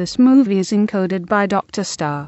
This movie is encoded by Dr. Star.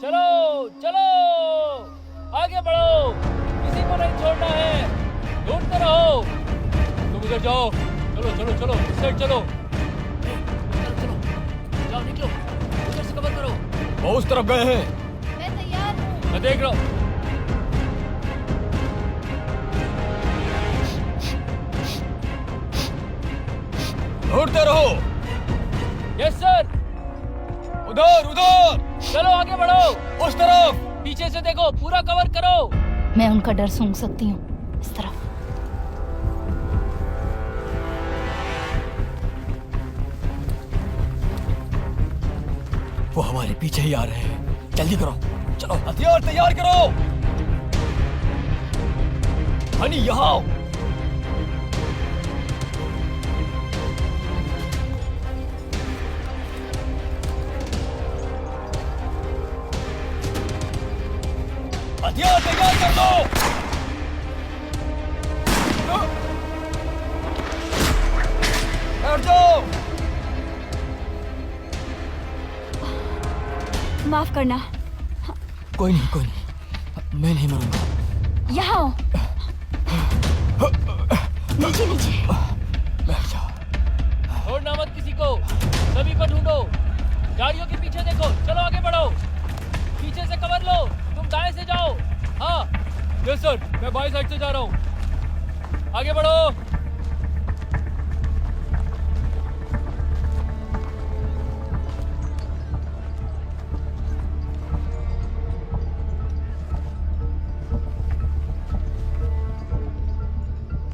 चलो चलो आगे बढ़ो, किसी को नहीं छोड़ना है, ढूंढते रहो। तुम उधर जाओ, चलो चलो चलो इस साइड चलो, चलो चलो जाओ, निकलो, उधर से कवर करो। वो उस तरफ गए हैं। मैं तैयार हूँ। मैं देख रहा हूँ। ढूंढते रहो। Yes sir. उधर उधर चलो आगे बढ़ो, उस तरफ। पीछे से देखो, पूरा कवर करो। मैं उनका डर सूंघ सकती हूँ। इस तरफ। वो हमारे पीछे ही आ रहे हैं, जल्दी करो, चलो हथियार तैयार करो। हनी यहाँ आओ। हथियार तैयार कर दो। बैठ जाओ। माफ करना। कोई नहीं, मैं नहीं मरूंगा। यहाँ आओ। नीचे नीचे। बैठ जाओ। छोड़ना मत किसी को, सभी को ढूंढो। गाड़ियों के पीछे देखो, चलो आगे बढ़ो, पीछे से कवर लो। तुम दाएं से जाओ। हाँ यस सर, मैं बाएं साइड से जा रहा हूँ, आगे बढ़ो।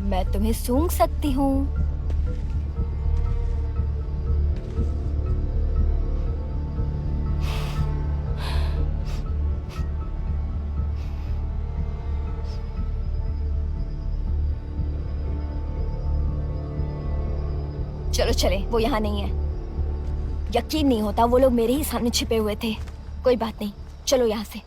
मैं तुम्हें सूंघ सकती हूँ। चलो चले, वो यहाँ नहीं है। यकीन नहीं होता, वो लोग मेरे ही सामने छिपे हुए थे। कोई बात नहीं, चलो यहाँ से।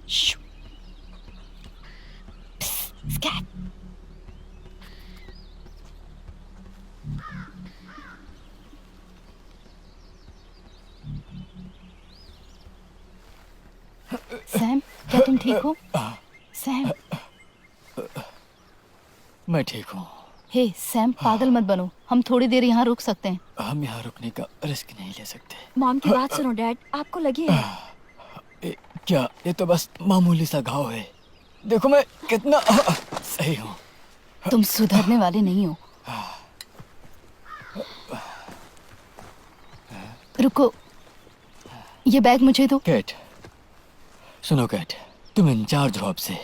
Shoo. Psst, scat. सैम, क्या तुम ठीक हो? सैम, मैं ठीक हूँ। हे सैम, पागल मत बनो। हम थोड़ी देर यहाँ रुक सकते हैं। हम यहाँ रुकने का रिस्क नहीं ले सकते। मॉम की बात सुनो डैड, आपको लगी है? क्या ये तो बस मामूली सा घाव है। देखो मैं कितना सही हूँ। तुम सुधरने वाले नहीं हो। रुको, ये बैग मुझे दो। कैट, सुनो कैट, तुम इंचार्ज हो अब से,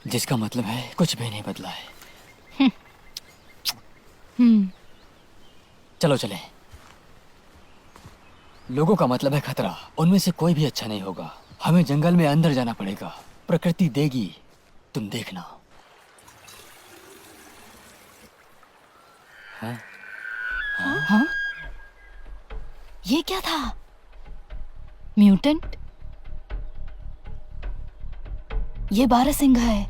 जिसका मतलब है कुछ भी नहीं बदला है। चलो चले। लोगों का मतलब है खतरा, उनमें से कोई भी अच्छा नहीं होगा। हमें जंगल में अंदर जाना पड़ेगा, प्रकृति देगी, तुम देखना। हाँ? ये क्या था? म्यूटेंट? ये बारहसिंघा है।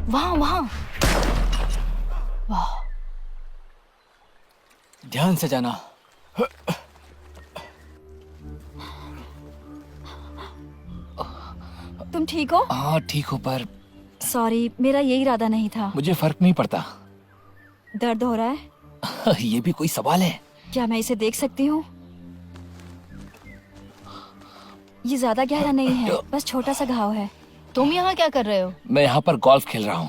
वहाँ वहाँ। वाह, ध्यान से जाना। तुम ठीक हो? हाँ ठीक हो, पर सॉरी, मेरा ये इरादा नहीं था। मुझे फर्क नहीं पड़ता। दर्द हो रहा है? ये भी कोई सवाल है? क्या मैं इसे देख सकती हूँ? ये ज्यादा गहरा नहीं है, बस छोटा सा घाव है। तुम यहाँ क्या कर रहे हो? मैं यहाँ पर गोल्फ खेल रहा हूँ।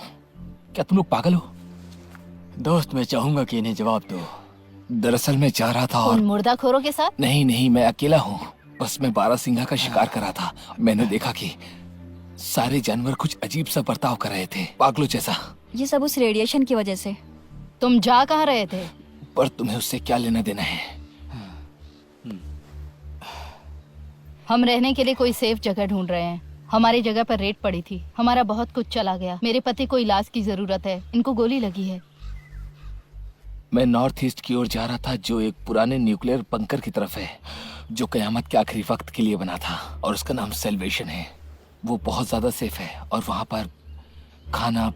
क्या तुम लोग पागल हो? दोस्त, मैं चाहूंगा कि इन्हें जवाब दो। दरअसल मैं जा रहा था और उन मुर्दाखोरों के साथ? नहीं नहीं, मैं अकेला हूँ। बस मैं बारहसिंघा का शिकार कर रहा था। मैंने देखा कि सारे जानवर कुछ अजीब सा बर्ताव कर रहे थे, पागलों जैसा। ये सब उस रेडिएशन की वजह से। तुम जा कहाँ रहे थे? पर तुम्हें उससे क्या लेना देना है? हम रहने के लिए कोई सेफ जगह ढूंढ रहे हैं। हमारी जगह पर रेड पड़ी थी, हमारा बहुत कुछ चला गया। मेरे पति को इलाज की जरूरत है, इनको गोली लगी है। मैं नॉर्थ ईस्ट की ओर जा रहा था, जो एक पुराने न्यूक्लियर बंकर की तरफ है, जो कयामत के आखिरी वक्त के लिए बना था, और उसका नाम सेल्वेशन है। वो बहुत ज्यादा सेफ है और वहां पर खाना,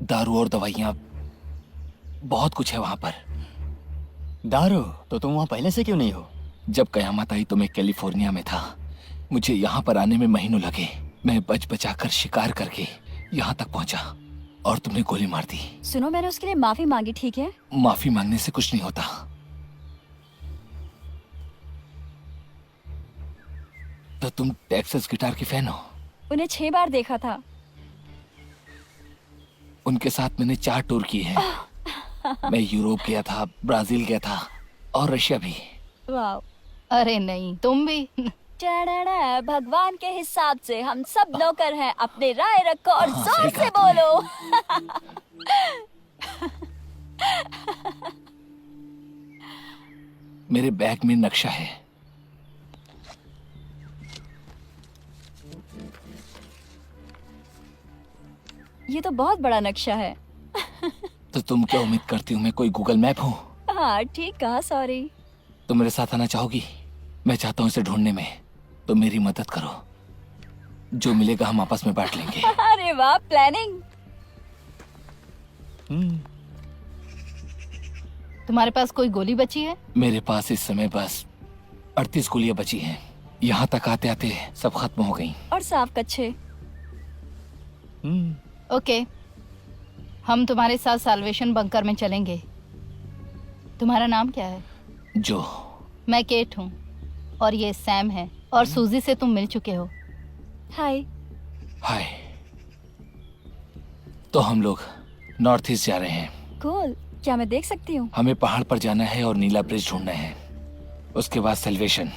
दारू और दवाइयाँ, बहुत कुछ है वहां पर। दारू? तो तुम वहाँ पहले से क्यों नहीं हो? जब कयामत आई तो मैं कैलिफोर्निया में था। मुझे यहाँ पर आने में महीनों लगे। मैं बच बचा कर शिकार करके यहाँ तक पहुँचा और तुमने गोली मार दी। सुनो, मैंने उसके लिए माफी मांगी, ठीक है? माफी मांगने से कुछ नहीं होता। तो तुम टेक्सास गिटार की फैन हो? उन्हें 6 बार देखा था। उनके साथ मैंने 4 टूर किए हैं। मैं यूरोप गया था, ब्राजील गया था और रशिया भी। वाह। अरे नहीं, तुम भी? टड़ड़ा, भगवान के हिसाब से हम सब नौकर हैं। अपने राय रखो और जोर से बोलो। मेरे बैग में नक्शा है। ये तो बहुत बड़ा नक्शा है। तो तुम क्या उम्मीद करती हो मैं कोई गूगल मैप हूँ? हाँ ठीक कहा, सॉरी। तुम मेरे साथ आना चाहोगी? मैं चाहता हूँ इसे ढूंढने में, तो मेरी मदद करो। जो मिलेगा हम आपस में बांट लेंगे। अरे वाह, प्लानिंग। तुम्हारे पास कोई गोली बची है? मेरे पास इस समय बस 38 गोलियां बची हैं। यहाँ तक आते आते सब खत्म हो गई। और साफ कच्छे। ओके, हम तुम्हारे साथ साल्वेशन बंकर में चलेंगे। तुम्हारा नाम क्या है? जो। मैं केट हूँ और ये सैम है। और सूजी से तुम मिल चुके हो। हाय। हाय। तो हम लोग नॉर्थ ईस्ट जा रहे हैं। कूल। क्या मैं देख सकती हूँ? हमें पहाड़ पर जाना है और नीला ब्रिज ढूंढना है, उसके बाद सेल्वेशन।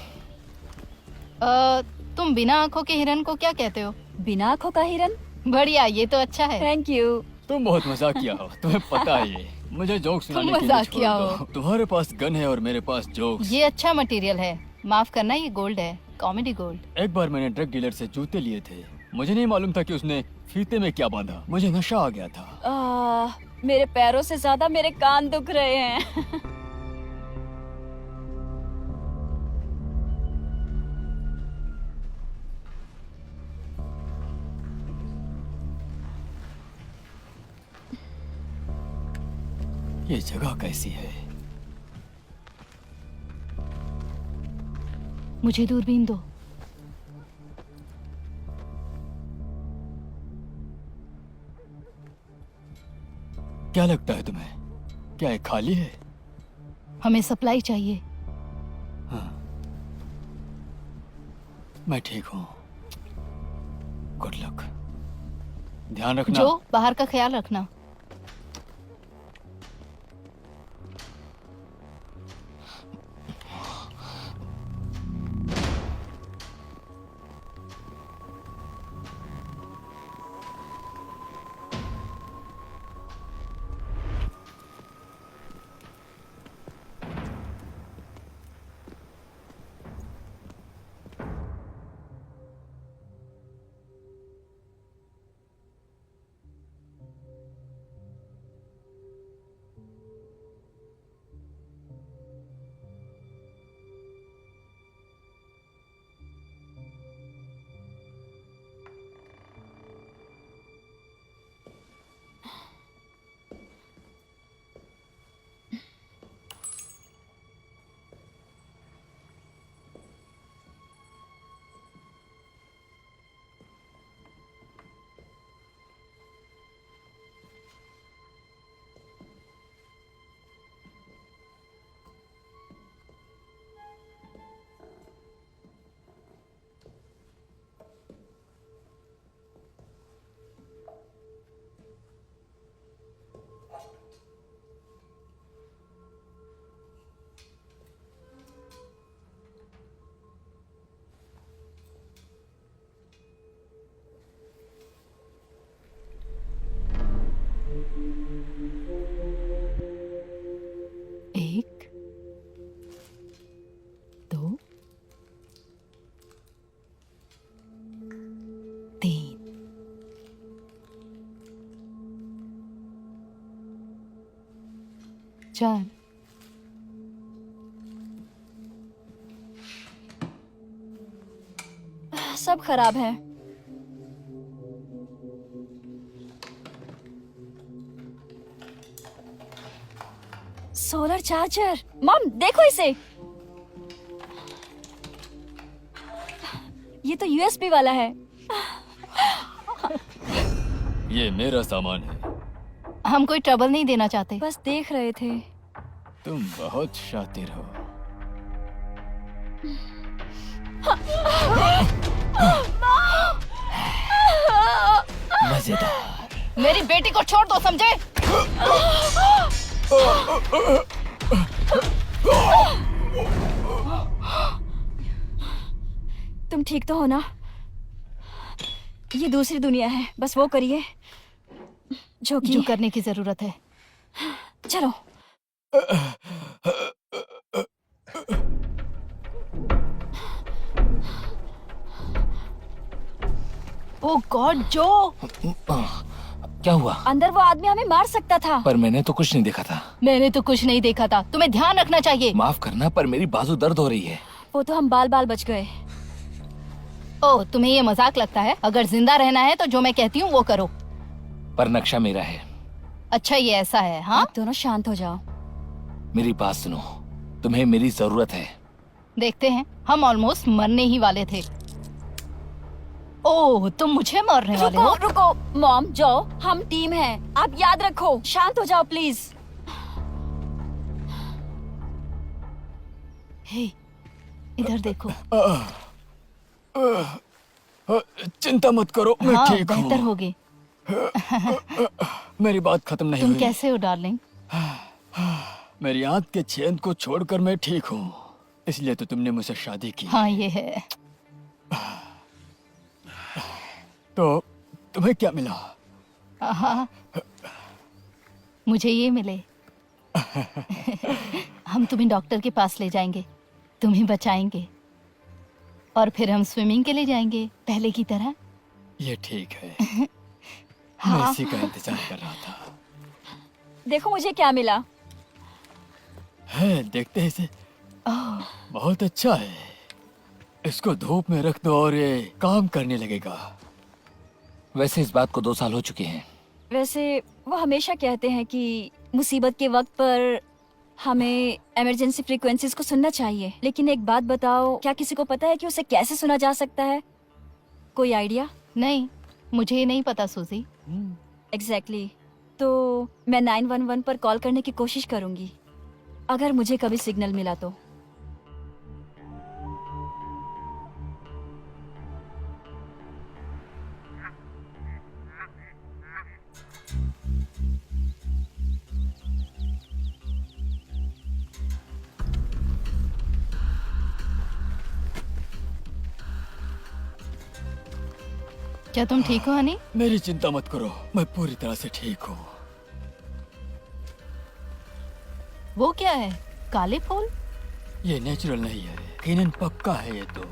तुम बिना आंखों के हिरन को क्या कहते हो? बिना आंखों का हिरन? बढ़िया, ये तो अच्छा है। Thank you. तुम बहुत मजाकिया हो, तुम्हें पता है ये। मुझे जोक सुनाने तुम के लिए छोड़ मजाकिया हो। दो। तुम्हारे पास गन है और मेरे पास जोक्स। ये अच्छा मटेरियल है, माफ करना, ये गोल्ड है, कॉमेडी गोल्ड। एक बार मैंने ड्रग डीलर से जूते लिए थे, मुझे नहीं मालूम था कि उसने फीते में क्या बांधा। मुझे नशा आ गया था। मेरे पैरों से ज्यादा मेरे कान दुख रहे हैं। ये जगह कैसी है? मुझे दूरबीन दो। क्या लगता है तुम्हें, क्या ये खाली है? हमें सप्लाई चाहिए। मैं ठीक हूँ। Good luck. ध्यान रखना। जो बाहर का ख्याल रखना। एक, दो, तीन। चार। सब खराब है। Solar charger. मॉम देखो इसे। ये तो यूएसबी वाला है। ये मेरा सामान है। हम कोई ट्रबल नहीं देना चाहते। बस देख रहे थे। तुम बहुत शातिर हो। मजेदार। मेरी बेटी को छोड़ दो, समझे? तुम ठीक तो हो ना? ये दूसरी दुनिया है, बस वो करिए जो करने की जरूरत है। चलो। ओह गॉड, जो क्या हुआ? अंदर वो आदमी हमें मार सकता था। पर मैंने तो कुछ नहीं देखा था। मैंने तो कुछ नहीं देखा था। तुम्हें ध्यान रखना चाहिए। माफ करना, पर मेरी बाजू दर्द हो रही है। वो तो हम बाल बाल बच गए। ओह, तुम्हें ये मजाक लगता है? अगर जिंदा रहना है तो जो मैं कहती हूँ वो करो। पर नक्शा मेरा है। अच्छा, ये ऐसा है? हाँ, आप दोनों शांत हो जाओ। मेरी बात सुनो, तुम्हें मेरी जरूरत है। देखते हैं। हम ऑलमोस्ट मरने ही वाले थे। ओह, तुम मुझे मारने वाले हो? रुको रुको मॉम, जो हम टीम हैं। आप याद रखो। शांत हो जाओ प्लीज। हे, इधर देखो। चिंता मत करो, मैं हाँ ठीक बेहतर हूँ। होगी। मेरी बात खत्म नहीं तुम हुई। कैसे हो डार्लिंग? मेरी आंत के छेद को छोड़कर मैं ठीक हूँ, इसलिए तो तुमने मुझसे शादी की। हाँ ये है। तो तुम्हें क्या मिला? हाँ मुझे ये मिले। हम तुम्हें डॉक्टर के पास ले जाएंगे, तुम्हें बचाएंगे और फिर हम स्विमिंग के लिए जाएंगे पहले की तरह। ये ठीक है। मैं इसी का इंतजार कर रहा था। देखो मुझे क्या मिला। है, देखते हैं इसे। बहुत अच्छा है। इसको धूप में रख दो और ये काम करने लगेगा। वैसे इस बात को 2 साल हो चुके हैं। वैसे वो हमेशा कहते हैं कि मुसीबत के वक्त पर हमें इमरजेंसी फ्रीक्वेंसीज को सुनना चाहिए, लेकिन एक बात बताओ, क्या किसी को पता है कि उसे कैसे सुना जा सकता है? कोई आइडिया? नहीं, मुझे ये नहीं पता सूजी। एग्जैक्टली। तो मैं 911 पर कॉल करने की कोशिश करूंगी अगर मुझे कभी सिग्नल मिला तो। क्या तुम ठीक हो हनी? मेरी चिंता मत करो, मैं पूरी तरह से ठीक हूँ। वो क्या है, काले फूल? ये नेचुरल नहीं है, यकीनन पक्का है ये तो।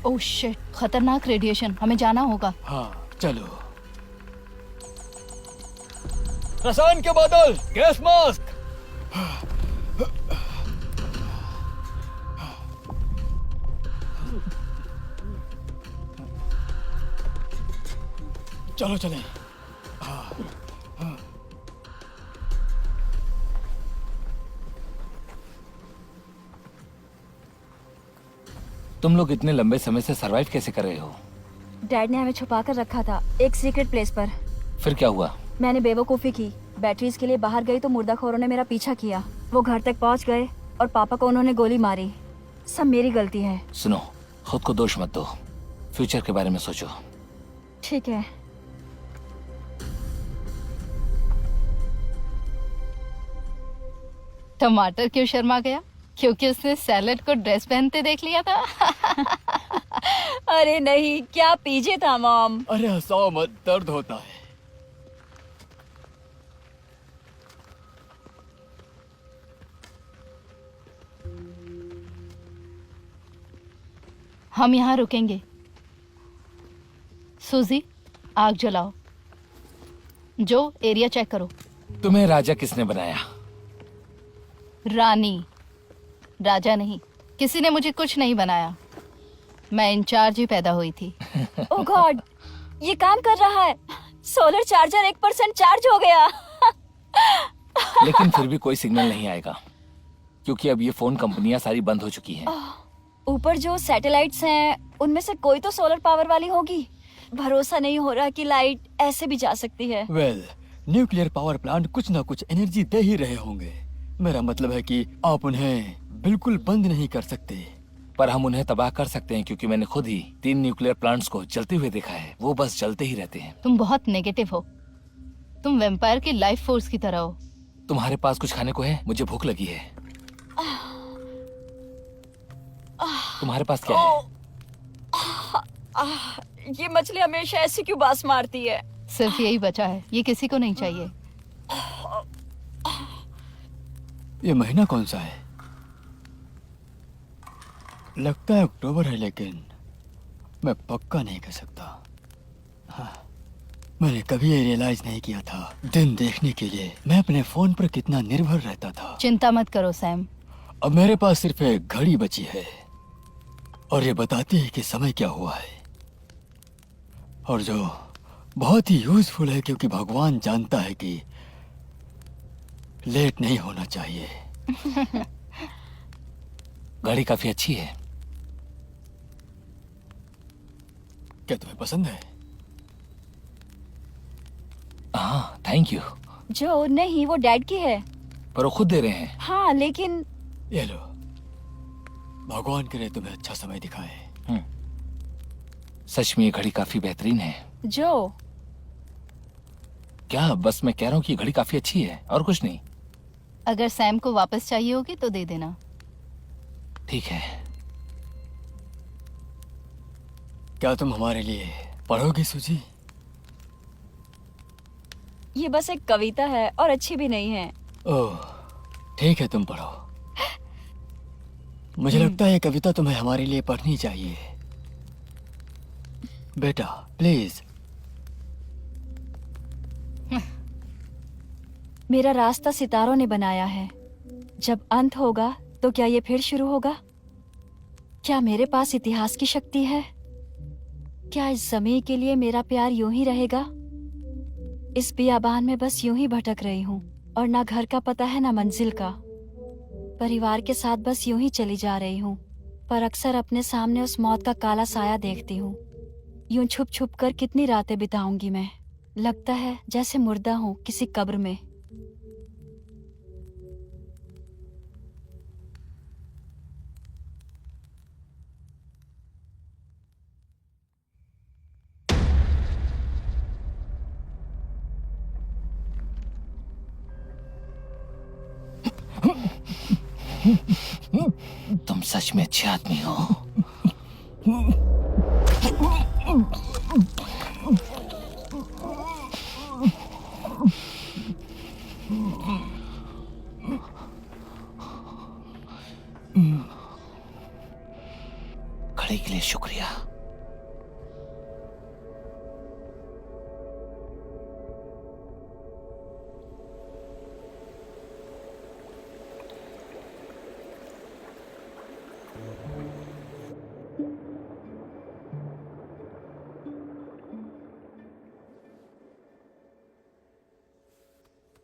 ओह शिट, खतरनाक रेडिएशन, हमें जाना होगा। हाँ चलो। रसायन के बादल, गैस मास्क। चलो चलें। तुम लोग इतने लंबे समय से सरवाइव कैसे कर रहे हो? डैड ने हमें छुपा कर रखा था एक सीक्रेट प्लेस पर। फिर क्या हुआ? मैंने बेवकूफ़ी की, बैटरीज के लिए बाहर गई तो मुर्दाखोरों ने मेरा पीछा किया। वो घर तक पहुंच गए और पापा को उन्होंने गोली मारी। सब मेरी गलती है। सुनो, खुद को दोष मत दो, फ्यूचर के बारे में सोचो। ठीक है। टमाटर क्यों शर्मा गया? क्योंकि उसने सैलेड को ड्रेस पहनते देख लिया था। अरे नहीं, क्या पीछे था मॉम। अरे हंसाओ मत, दर्द होता है। हम यहाँ रुकेंगे। सूजी, आग जलाओ। जो एरिया चेक करो। तुम्हें राजा किसने बनाया? रानी, राजा नहीं। किसी ने मुझे कुछ नहीं बनाया, मैं इंचार्ज ही पैदा हुई थी। ओह गॉड, ये काम कर रहा है। सोलर चार्जर 1% चार्ज हो गया। लेकिन फिर भी कोई सिग्नल नहीं आएगा, क्योंकि अब ये फोन कंपनियां सारी बंद हो चुकी हैं। ऊपर जो सैटेलाइट्स हैं, उनमें से कोई तो सोलर पावर वाली होगी। भरोसा नहीं हो रहा कि लाइट ऐसे भी जा सकती है। वेल, न्यूक्लियर पावर प्लांट कुछ ना कुछ एनर्जी दे ही रहे होंगे। मेरा मतलब है कि आप उन्हें बिल्कुल बंद नहीं कर सकते। पर हम उन्हें तबाह कर सकते हैं, क्योंकि मैंने खुद ही 3 न्यूक्लियर प्लांट्स को जलते हुए देखा है। वो बस जलते ही रहते हैं। तुम बहुत नेगेटिव हो। तुम वैम्पायर की लाइफ फोर्स की तरह हो। तुम्हारे पास कुछ खाने को है? मुझे भूख लगी है। तुम्हारे पास क्या है? ये मछली हमेशा ऐसी क्यों बास मारती है? सिर्फ यही बचा है, ये किसी को नहीं चाहिए। ये महीना कौन सा है? लगता है अक्टूबर है, लेकिन मैं पक्का नहीं कह सकता। हाँ, मैंने कभी ये रियलाइज नहीं किया था दिन देखने के लिए मैं अपने फोन पर कितना निर्भर रहता था। चिंता मत करो सैम। अब मेरे पास सिर्फ एक घड़ी बची है और ये बताती है कि समय क्या हुआ है, और जो बहुत ही यूजफुल है, क्योंकि भगवान जानता है कि लेट नहीं होना चाहिए। घड़ी काफी अच्छी है। क्या तुम्हें पसंद है? हाँ, थैंक यू। जो नहीं, वो डैड की है। पर वो खुद दे रहे हैं। हाँ लेकिन ये लो, भगवान करे तुम्हें अच्छा समय दिखाए। सच में ये घड़ी काफी बेहतरीन है। जो क्या, बस मैं कह रहा हूँ कि ये घड़ी काफी अच्छी है और कुछ नहीं। अगर सैम को वापस चाहिए होगी तो दे देना। ठीक है। क्या तुम हमारे लिए पढ़ोगे सूजी? ये बस एक कविता है और अच्छी भी नहीं है। ओह ठीक है, तुम पढ़ो। मुझे लगता है ये कविता तुम्हें हमारे लिए पढ़नी चाहिए। बेटा प्लीज। मेरा रास्ता सितारों ने बनाया है। जब अंत होगा तो क्या ये फिर शुरू होगा? क्या मेरे पास इतिहास की शक्ति है? क्या इस ज़मीं के लिए मेरा प्यार यूं ही रहेगा? इस बियाबान में बस यूं ही भटक रही हूँ और ना घर का पता है ना मंजिल का। परिवार के साथ बस यूं ही चली जा रही हूँ, पर अक्सर अपने सामने उस मौत का काला साया देखती हूँ। यूं छुप छुप कर कितनी रातें बिताऊंगी मैं। लगता है जैसे मुर्दा हूँ किसी कब्र में। तुम सच में अच्छे आदमी हो। घड़ी के लिए शुक्रिया।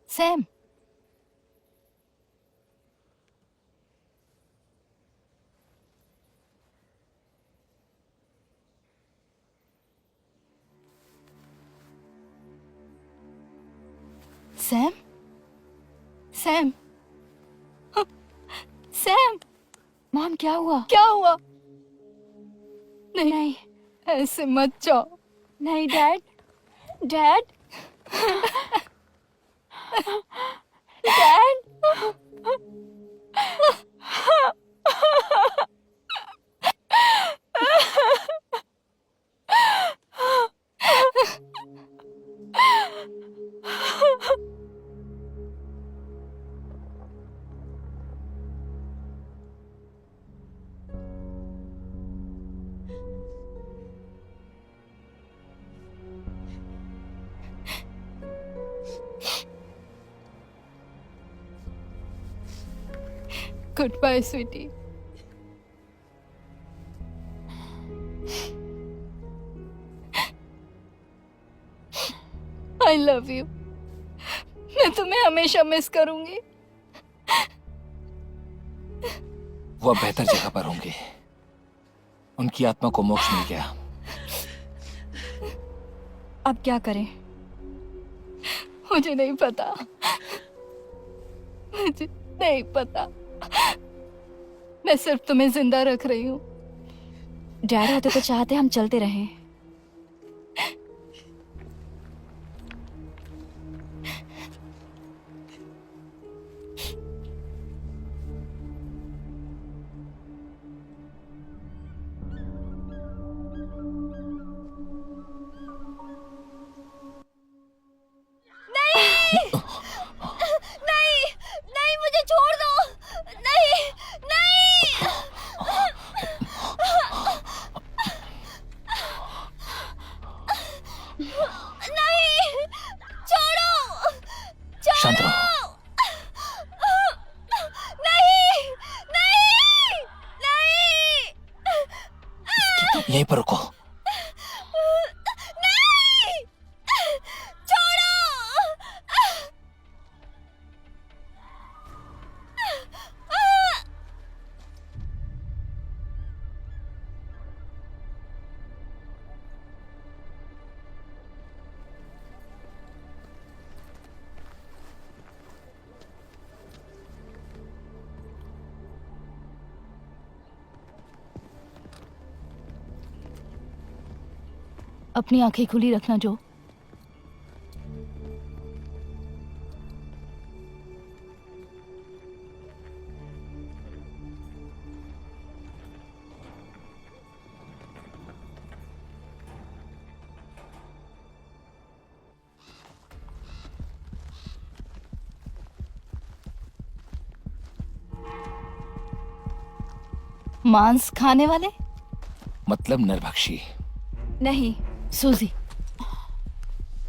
Sam, Sam, Sam, Sam, mom क्या हुआ? क्या हुआ? नहीं, नहीं ऐसे मत जाओ। नहीं dad, dad, dad. Good bye sweetie. I love you. मैं तुम्हें हमेशा मिस करूंगी। वो बेहतर जगह पर होंगे। उनकी आत्मा को मोक्ष मिल गया। अब क्या करें? मुझे नहीं पता, मुझे नहीं पता। मैं सिर्फ तुम्हें जिंदा रख रही हूँ। डैड होते तो चाहते हम चलते रहें। नहीं, नहीं, मुझे छोड़ दो। नहीं, नहीं। नहीं, छोड़ो, शांत छोड़ो। रहो। नहीं, नहीं, नहीं। यहीं पर रुको। नहीं, छोड़ो। अपनी आंखें खुली रखना जो। मांस खाने वाले? मतलब नरभक्षी। नहीं, सूजी।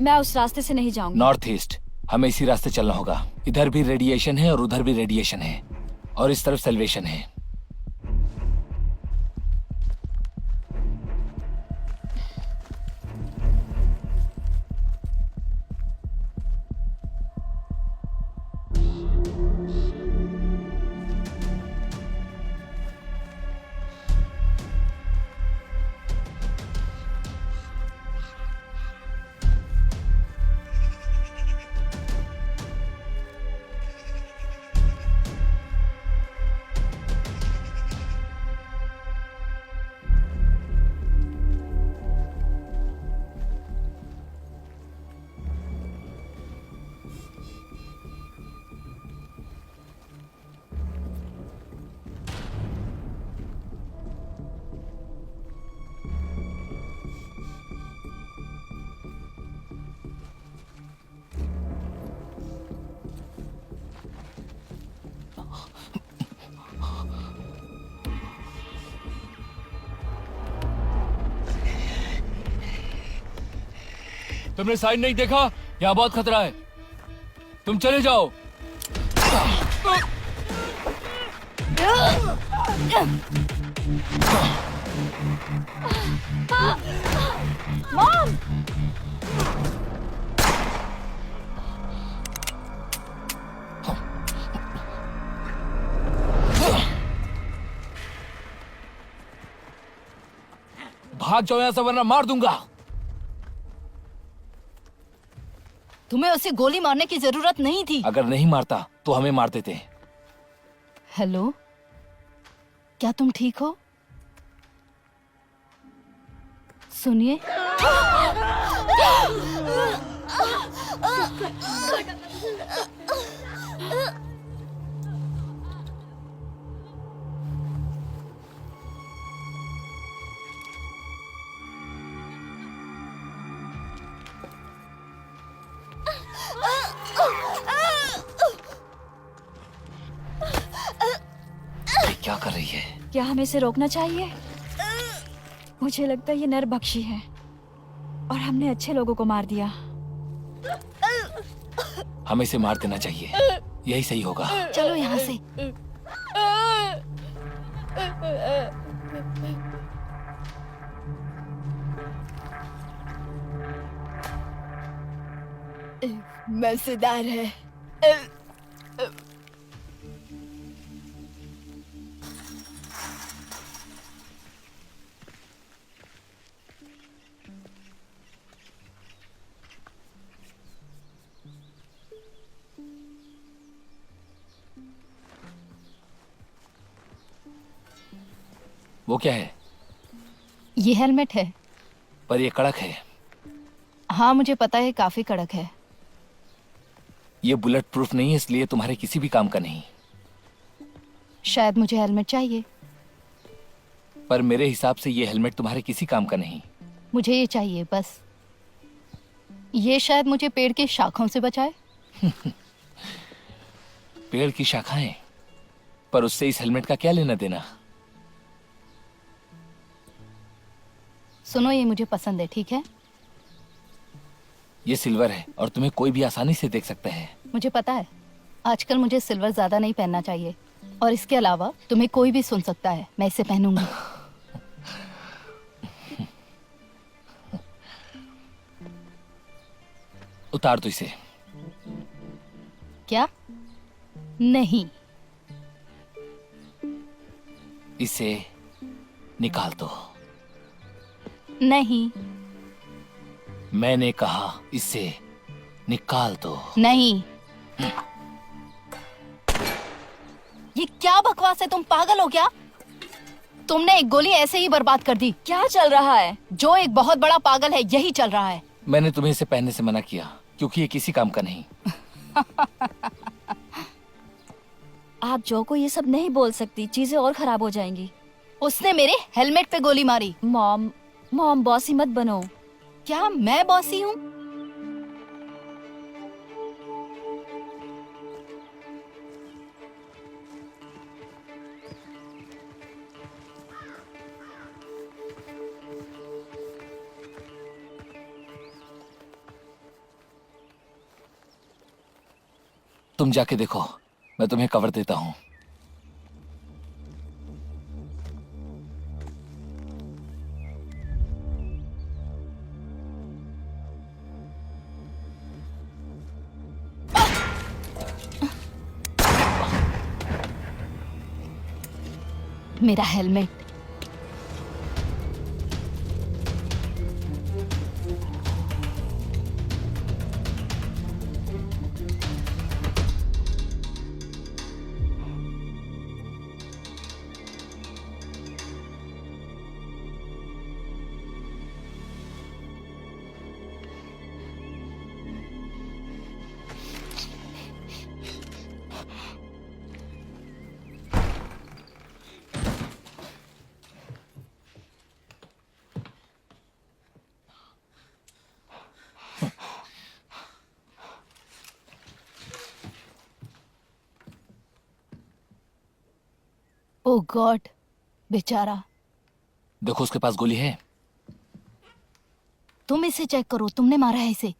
मैं उस रास्ते से नहीं जाऊंगी। नॉर्थ ईस्ट, हमें इसी रास्ते चलना होगा। इधर भी रेडिएशन है और उधर भी रेडिएशन है, और इस तरफ सेल्वेशन है। तुमने साइन नहीं देखा? यहाँ बहुत खतरा है, तुम चले जाओ। मॉम! भाग जाओ यहाँ से वरना मार दूंगा। तुम्हें उसे गोली मारने की जरूरत नहीं थी। अगर नहीं मारता तो हमें मार देते। हेलो, क्या तुम ठीक हो? सुनिए, क्या कर रही है? क्या हमें इसे रोकना चाहिए? मुझे लगता है ये नरभक्षी है और हमने अच्छे लोगों को मार दिया। हमें इसे मार देना चाहिए, यही सही होगा। चलो यहाँ से। मजेदार है। वो क्या है? ये हेलमेट है। पर ये कड़क है। हाँ मुझे पता है, काफी कड़क है। ये बुलेट प्रूफ नहीं है, इसलिए तुम्हारे किसी भी काम का नहीं। शायद मुझे हेलमेट चाहिए। पर मेरे हिसाब से ये हेलमेट तुम्हारे किसी काम का नहीं। मुझे ये चाहिए बस। ये शायद मुझे पेड़ की शाखाओं से बचाए। पेड़ की शाखाएं? पर उससे इस हेलमेट का क्या लेना देना? सुनो, ये मुझे पसंद है, ठीक है? ये सिल्वर है और तुम्हें कोई भी आसानी से देख सकता है। मुझे पता है, आजकल मुझे सिल्वर ज्यादा नहीं पहनना चाहिए, और इसके अलावा तुम्हें कोई भी सुन सकता है। मैं इसे पहनूंगी। उतार दो इसे। क्या? नहीं। इसे निकाल दो। नहीं। मैंने कहा इसे निकाल दो। नहीं। ये क्या बकवास है? तुम पागल हो क्या? तुमने एक गोली ऐसे ही बर्बाद कर दी। क्या चल रहा है? जो एक बहुत बड़ा पागल है, यही चल रहा है। मैंने तुम्हें इसे पहनने से मना किया क्योंकि ये किसी काम का नहीं। आप जो को ये सब नहीं बोल सकती, चीजें और खराब हो जाएंगी। उसने मेरे हेलमेट पे गोली मारी। मॉम बॉसी मत बनो। क्या मैं बॉसी हूँ? तुम जाके देखो, मैं तुम्हें कवर देता हूँ। मेरा हेलमेट। ओह गॉड, बेचारा। देखो उसके पास गोली है। तुम इसे चेक करो, तुमने मारा है इसे।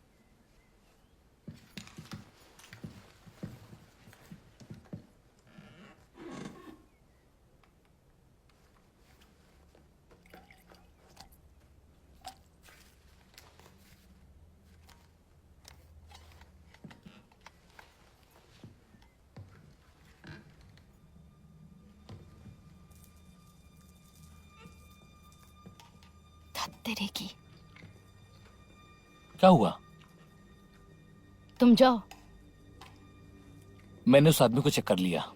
तेरे की। क्या हुआ? तुम जाओ। मैंने उस आदमी को चेक कर लिया।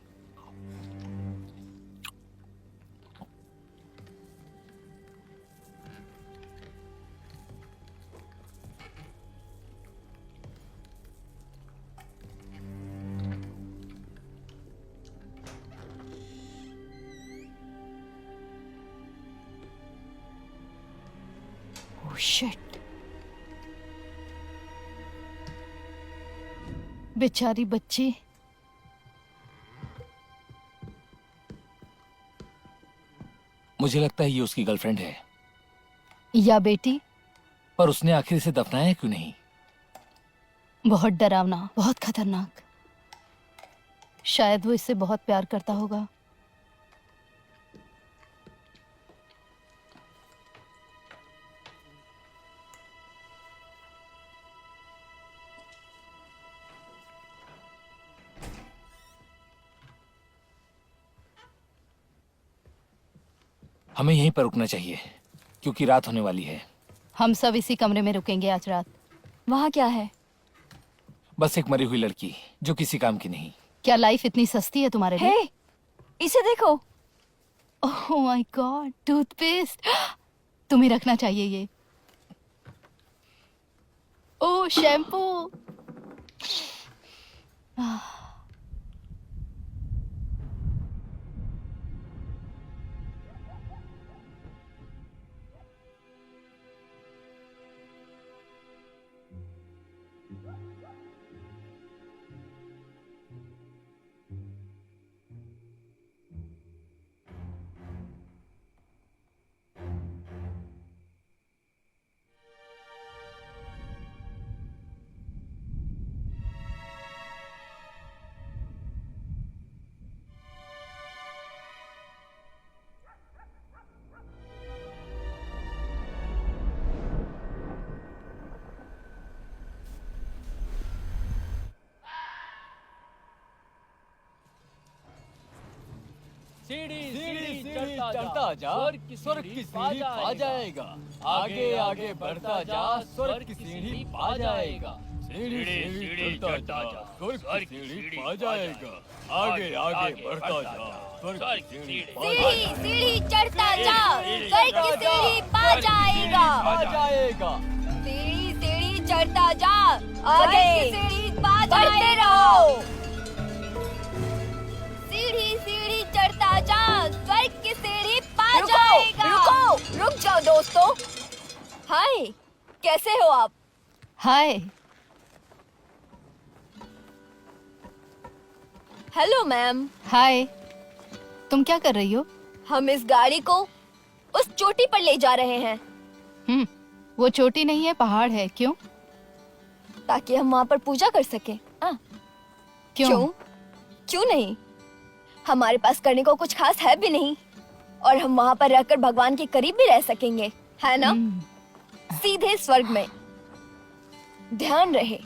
शिट, बेचारी बच्ची। मुझे लगता है ये उसकी गर्लफ्रेंड है। या बेटी। पर उसने आखिर इसे दफनाया क्यों नहीं? बहुत डरावना, बहुत खतरनाक। शायद वो इससे बहुत प्यार करता होगा। हमें यहीं पर रुकना चाहिए क्योंकि रात होने वाली है। हम सब इसी कमरे में रुकेंगे आज रात। वहाँ क्या है? बस एक मरी हुई लड़की जो किसी काम की नहीं। क्या लाइफ इतनी सस्ती है तुम्हारे लिए? हे, इसे देखो। ओह माय गॉड, टूथपेस्ट। तुम्हें रखना चाहिए ये। ओह शैम्पू। सीढ़ी चढ़ता जा, स्वर्ग की सीढ़ी पा जाएगा। आगे आगे बढ़ता जा, स्वर्ग की सीढ़ी पा जाएगा। सीढ़ी सीढ़ी चढ़ता जा, स्वर्ग की सीढ़ी पा जाएगा। आगे आगे बढ़ता जा, स्वर्ग की सीढ़ी सीढ़ी सीढ़ी चढ़ता जा, स्वर्ग की सीढ़ी पा जाएगा। पा जाएगा। सीढ़ी सीढ़ी चढ़ता जा, आगे सीढ़ी पा जाएगा। सीढ़ी सीढ़ी चढ़ता जा, स्वर्ग की सीढ़ी पा जाएगा। रुको, रुक जाओ दोस्तों। हाय, कैसे हो आप? हाय। Hello ma'am. हाय। तुम क्या कर रही हो? हम इस गाड़ी को उस चोटी पर ले जा रहे हैं वो चोटी नहीं है, पहाड़ है। क्यों? ताकि हम वहाँ पर पूजा कर सकें। क्यों? क्यों नहीं? हमारे पास करने को कुछ खास है भी नहीं, और हम वहाँ पर रहकर भगवान के करीब भी रह सकेंगे, है ना? सीधे स्वर्ग में। ध्यान रहे,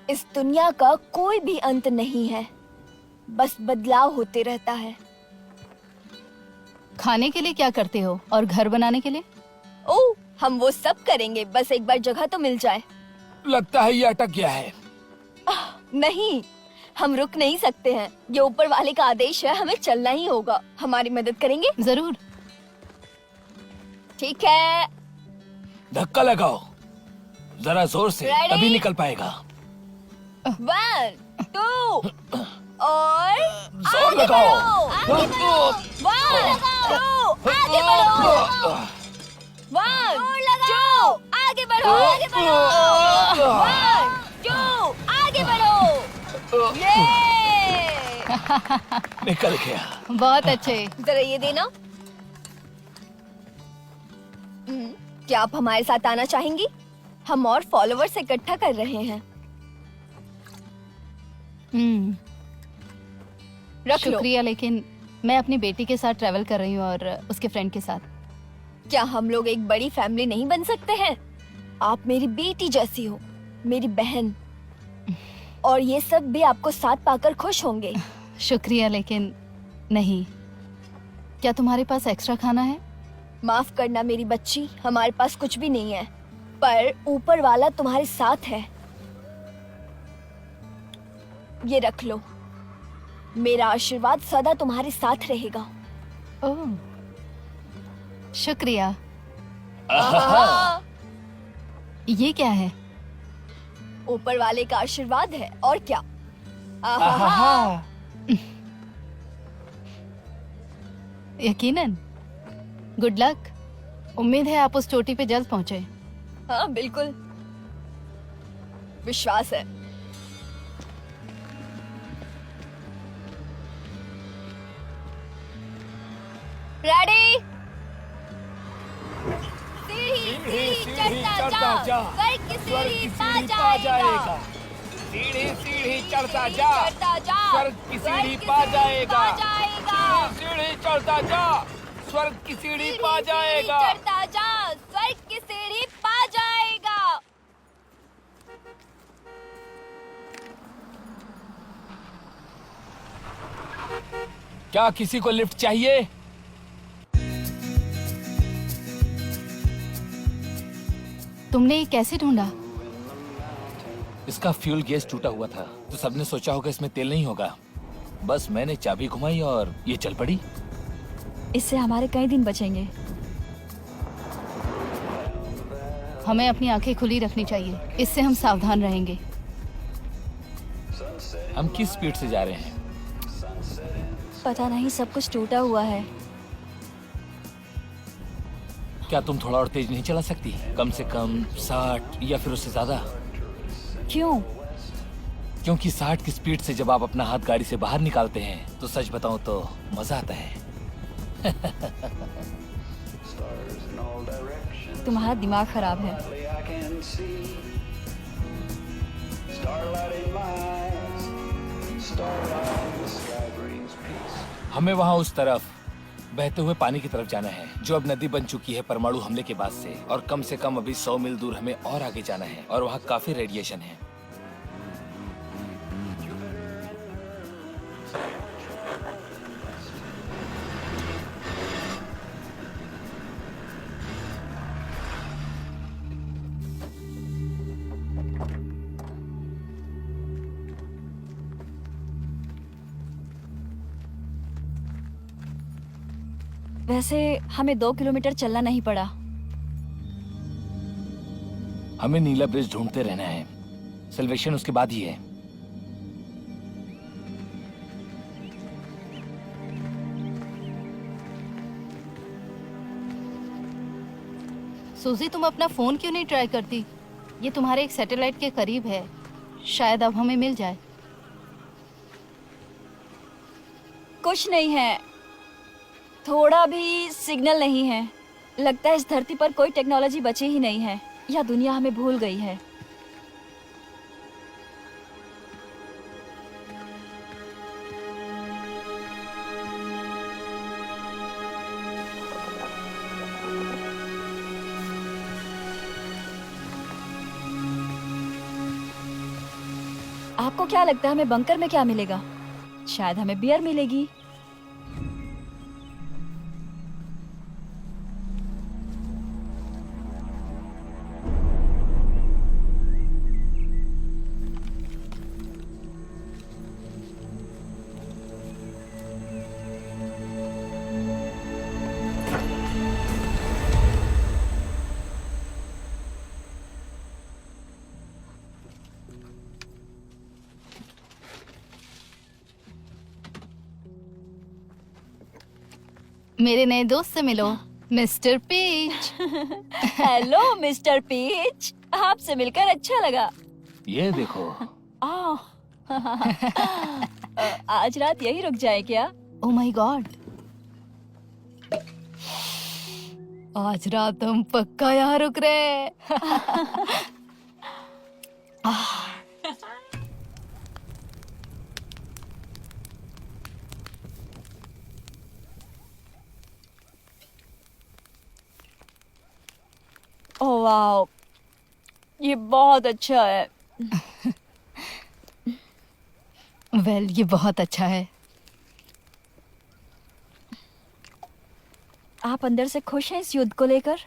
इस दुनिया का कोई भी अंत नहीं है, बस बदलाव होते रहता है। खाने के लिए क्या करते हो और घर बनाने के लिए? ओह, हम वो सब करेंगे, बस एक बार जगह तो मिल जाए। लगता है ये अटक गया है। नहीं, हम रुक नहीं सकते हैं। ये ऊपर वाले का आदेश है, हमें चलना ही होगा। हमारी मदद करेंगे? जरूर। ठीक है। धक्का लगाओ जरा जोर से, Ready? तभी निकल पाएगा। 1 2 और जोर आगे लगाओ। बढ़ो, आगे बढ़ो। 1 2 आगे बढ़ो। 1 2 आगे बढ़ो, आगे बढ़ो। 1 2 आगे बढ़ो। ये निकल गया। बहुत अच्छे। जरा ये देना। क्या आप हमारे साथ आना चाहेंगी? हम और फॉलोवर्स इकट्ठा कर रहे हैं। रख लो। शुक्रिया, लेकिन मैं अपनी बेटी के साथ ट्रैवल कर रही हूँ और उसके फ्रेंड के साथ। क्या हम लोग एक बड़ी फैमिली नहीं बन सकते हैं? आप मेरी बेटी जैसी हो, मेरी बहन, और ये सब भी आपको साथ पाकर खुश होंगे। शुक्रिया, लेकिन नहीं। क्या तुम्हारे पास एक्स्ट्रा खाना है? माफ करना मेरी बच्ची, हमारे पास कुछ भी नहीं है, पर ऊपर वाला तुम्हारे साथ है। ये रख लो। मेरा आशीर्वाद सदा तुम्हारे साथ रहेगा। ओह, शुक्रिया। ये क्या है? ऊपर वाले का आशीर्वाद है, और क्या? आहा। यकीनन। Good luck. उम्मीद है आप उस चोटी पे जल्द पहुंचे। हाँ बिल्कुल, विश्वास है। रेडी? सीढ़ी चढ़ता जा, स्वर्ग की सीढ़ी पा जाएगा। सीढ़ी सीढ़ी चढ़ता जा, चढ़ता जा, स्वर्ग की सीढ़ी पा जाएगा। जाएगा। सीढ़ी चढ़ता जा, स्वर्ग की सीढ़ी पा जाएगा। चढ़ता जा, स्वर्ग की सीढ़ी पा जाएगा। क्या किसी को लिफ्ट चाहिए? तुमने ये कैसे ढूंढा? इसका फ्यूल गैस टूटा हुआ था, तो सबने सोचा होगा इसमें तेल नहीं होगा। बस मैंने चाबी घुमाई और ये चल पड़ी। इससे हमारे कई दिन बचेंगे। हमें अपनी आंखें खुली रखनी चाहिए, इससे हम सावधान रहेंगे। हम किस स्पीड से जा रहे हैं? पता नहीं, सब कुछ टूटा हुआ है। क्या तुम थोड़ा और तेज नहीं चला सकती? कम से कम 60 या फिर उससे ज्यादा। क्यों? क्योंकि 60 की स्पीड से जब आप अपना हाथ गाड़ी से बाहर निकालते हैं तो सच बताऊं तो मजा आता है। तुम्हारा दिमाग खराब है। हमें वहाँ उस तरफ बहते हुए पानी की तरफ जाना है, जो अब नदी बन चुकी है परमाणु हमले के बाद से, और कम से कम अभी 100 मील दूर हमें और आगे जाना है, और वहाँ काफी रेडिएशन है। वैसे हमें 2 किलोमीटर चलना नहीं पड़ा। हमें नीला ब्रिज ढूंढते रहना है। सेल्वेशन उसके बाद ही है। सूजी, तुम अपना फोन क्यों नहीं ट्राई करती? ये तुम्हारे एक सैटेलाइट के करीब है, शायद अब हमें मिल जाए। कुछ नहीं है, थोड़ा भी सिग्नल नहीं है। लगता है इस धरती पर कोई टेक्नोलॉजी बची ही नहीं है, या दुनिया हमें भूल गई है। आपको क्या लगता है हमें बंकर में क्या मिलेगा? शायद हमें बियर मिलेगी। मेरे नए दोस्त से मिलो, mister Peach. Hello mister Peach, आपसे मिलकर अच्छा लगा। ये देखो। आज रात यही रुक जाए क्या? ओ माय गॉड, आज रात हम पक्का यहाँ रुक रहे हैं। ओह वाओ, ये बहुत अच्छा है। वेल, ये बहुत अच्छा है। आप अंदर से खुश हैं इस युद्ध को लेकर?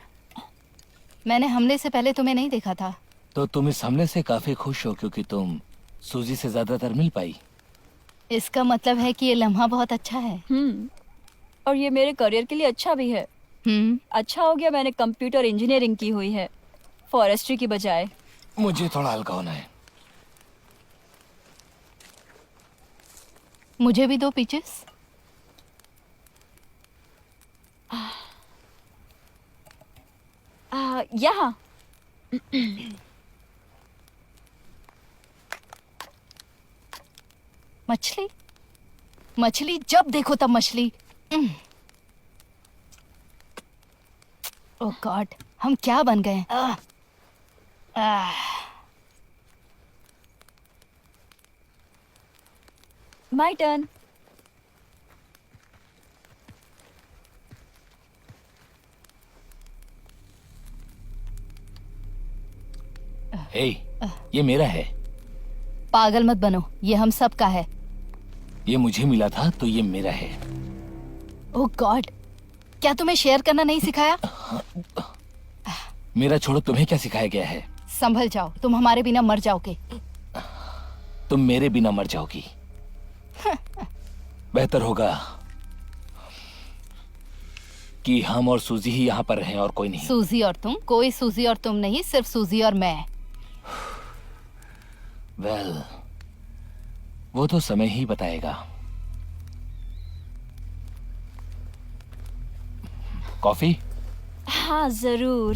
मैंने हमले से पहले तुम्हें नहीं देखा था। तो तुम इस हमले से काफी खुश हो क्योंकि तुम सूजी से ज्यादातर मिल पाई। इसका मतलब है कि ये लम्हा बहुत अच्छा है। और ये मेरे करियर के लिए अच्छा भी है। अच्छा हो गया मैंने कंप्यूटर इंजीनियरिंग की हुई है, फॉरेस्ट्री की बजाय। मुझे थोड़ा हल्का होना है। मुझे भी दो पीचेस। यहाँ। मछली, मछली, जब देखो तब मछली। ओह गॉड, हम क्या बन गए? My turn. हे, ये मेरा है। पागल मत बनो, ये हम सब का है। ये मुझे मिला था तो ये मेरा है। ओह गॉड, क्या तुम्हें शेयर करना नहीं सिखाया? मेरा छोड़ो, तुम्हें क्या सिखाया गया है? संभल जाओ, तुम हमारे बिना मर जाओगे। तुम मेरे बिना मर जाओगी। बेहतर होगा कि हम और सूजी ही यहाँ पर रहें और कोई नहीं। सूजी और तुम? कोई सूजी और तुम नहीं, सिर्फ सूजी और मैं। वेल, वो तो समय ही बताएगा। कॉफी? हाँ जरूर।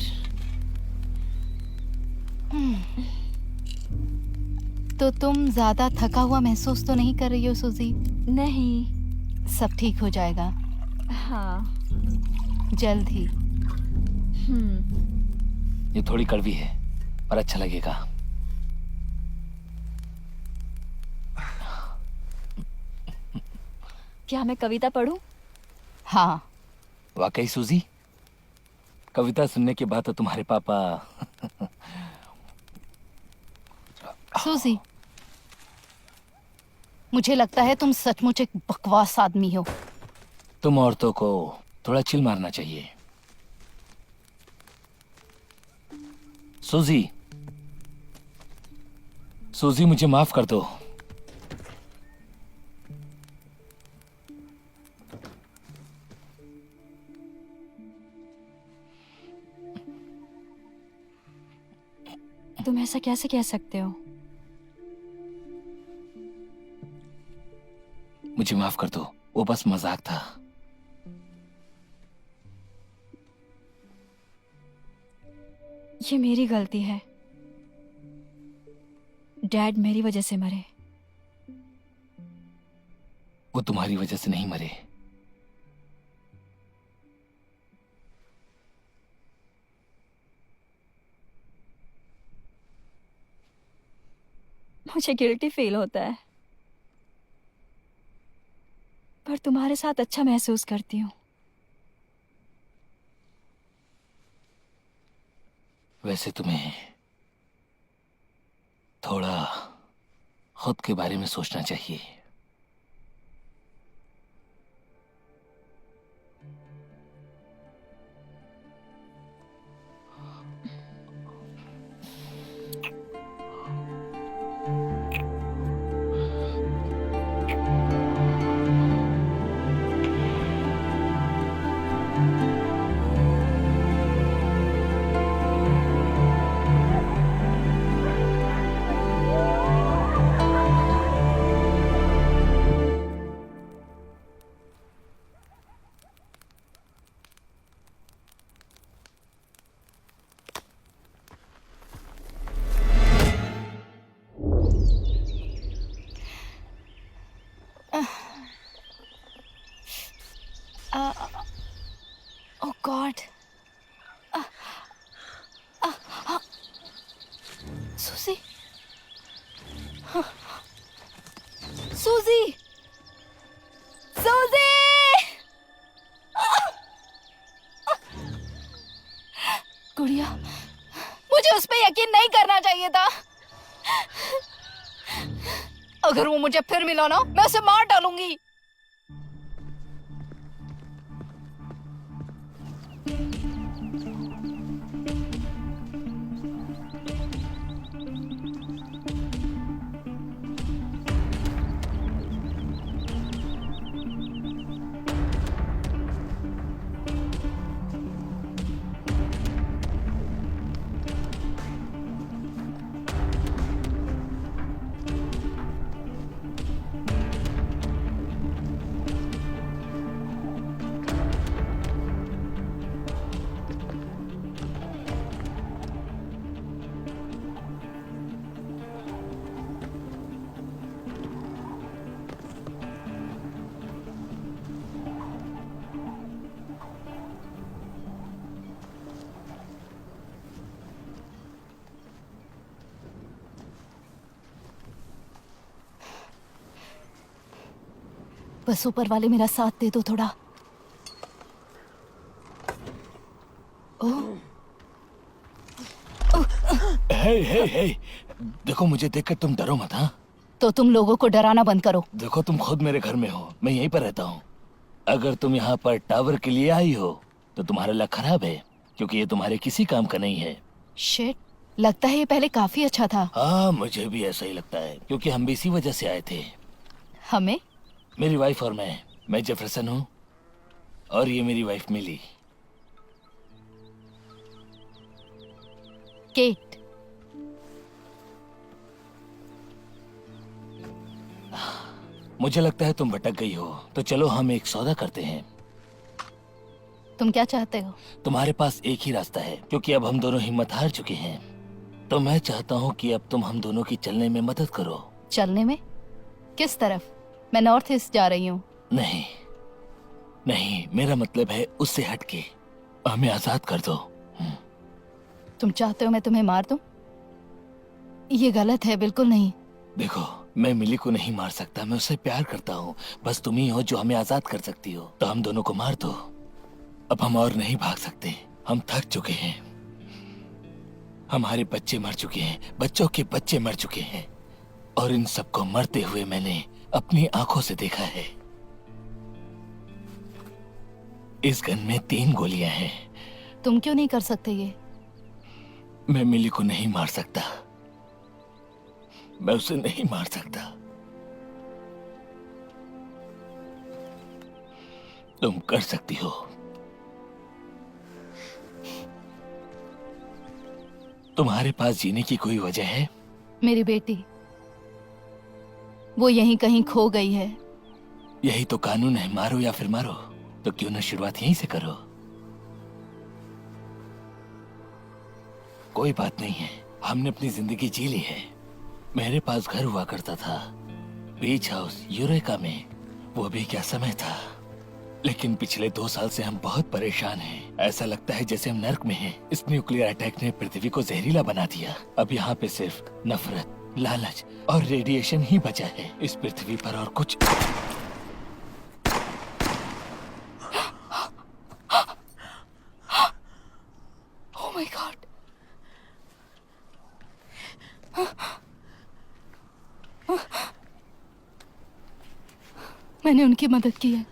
तो तुम ज्यादा थका हुआ महसूस तो नहीं कर रही हो सूजी? नहीं। सब ठीक हो जाएगा। हाँ। जल्द ही। ये थोड़ी कड़वी है पर अच्छा लगेगा। क्या मैं कविता पढ़ूं? हाँ। वाकई सूजी, कविता सुनने के बाद तो तुम्हारे पापा। सूजी, मुझे लगता है तुम सचमुच एक बकवास आदमी हो। तुम औरतों को थोड़ा चिल मारना चाहिए। सूजी, सूजी, मुझे माफ कर दो। तुम ऐसा कैसे कह सकते हो? मुझे माफ कर दो, वो बस मजाक था। ये मेरी गलती है। डैड मेरी वजह से मरे। वो तुम्हारी वजह से नहीं मरे। मुझे गिल्टी फील होता है, पर तुम्हारे साथ अच्छा महसूस करती हूँ। वैसे तुम्हें थोड़ा खुद के बारे में सोचना चाहिए। ओह गॉड। सूजी, सूजी, सूजी! गुड़िया, मुझे उस पे यकीन नहीं करना चाहिए था। अगर वो मुझे फिर मिला ना, मैं उसे मार डालूंगी। बस ऊपर वाले मेरा साथ दे दो थोड़ा। हे, देखो मुझे देखकर तुम डरो मत। हाँ, तो तुम लोगों को डराना बंद करो। देखो तुम खुद मेरे घर में हो, मैं यहीं पर रहता हूँ। अगर तुम यहाँ पर टावर के लिए आई हो तो तुम्हारा लक खराब है, क्योंकि ये तुम्हारे किसी काम का नहीं है। शिट, लगता है ये पहले काफी अच्छा था। हाँ, मुझे भी ऐसा ही लगता है, क्योंकि हम भी इसी वजह से आए थे। हमें? मेरी वाइफ और मैं जेफरसन हूँ, और ये मेरी वाइफ मिली। केट। मुझे लगता है तुम भटक गई हो, तो चलो हम एक सौदा करते हैं। तुम क्या चाहते हो? तुम्हारे पास एक ही रास्ता है, क्योंकि अब हम दोनों हिम्मत हार चुके हैं। तो मैं चाहता हूँ कि अब तुम हम दोनों की चलने में मदद करो। चलने में? किस तरफ? मैं नॉर्थ ईस्ट जा रही हूँ। नहीं नहीं, मेरा मतलब है उससे हटके। हमें आजाद कर दो। तुम चाहते हो मैं तुम्हें मार दूं? ये गलत है, बिल्कुल नहीं। देखो, मैं मिली को नहीं मार सकता, मैं उससे प्यार करता हूँ। बस तुम ही हो जो हमें आजाद कर सकती हो। तो हम दोनों को मार दो। अब हम और नहीं भाग सकते, हम थक चुके हैं। हमारे बच्चे मर चुके हैं, बच्चों के बच्चे मर चुके हैं, और इन सबको मरते हुए मैंने अपनी आंखों से देखा है। इस गन में 3 गोलियां हैं। तुम क्यों नहीं कर सकते ये? मैं मिली को नहीं मार सकता, मैं उसे नहीं मार सकता। तुम कर सकती हो। तुम्हारे पास जीने की कोई वजह है? मेरी बेटी, वो यहीं कहीं खो गई है। यही तो कानून है, मारो या फिर मारो। तो क्यों ना शुरुआत यहीं से करो। कोई बात नहीं है, हमने अपनी जिंदगी जी ली है। मेरे पास घर हुआ करता था, बीच हाउस यूरेका में। वो भी क्या समय था। लेकिन पिछले 2 साल से हम बहुत परेशान हैं। ऐसा लगता है जैसे हम नर्क में हैं। इस न्यूक्लियर अटैक ने पृथ्वी को जहरीला बना दिया। अब यहाँ पे सिर्फ नफरत, लालच और रेडिएशन ही बचा है इस पृथ्वी पर, और कुछ। ओह माय गॉड। मैंने उनकी मदद की है।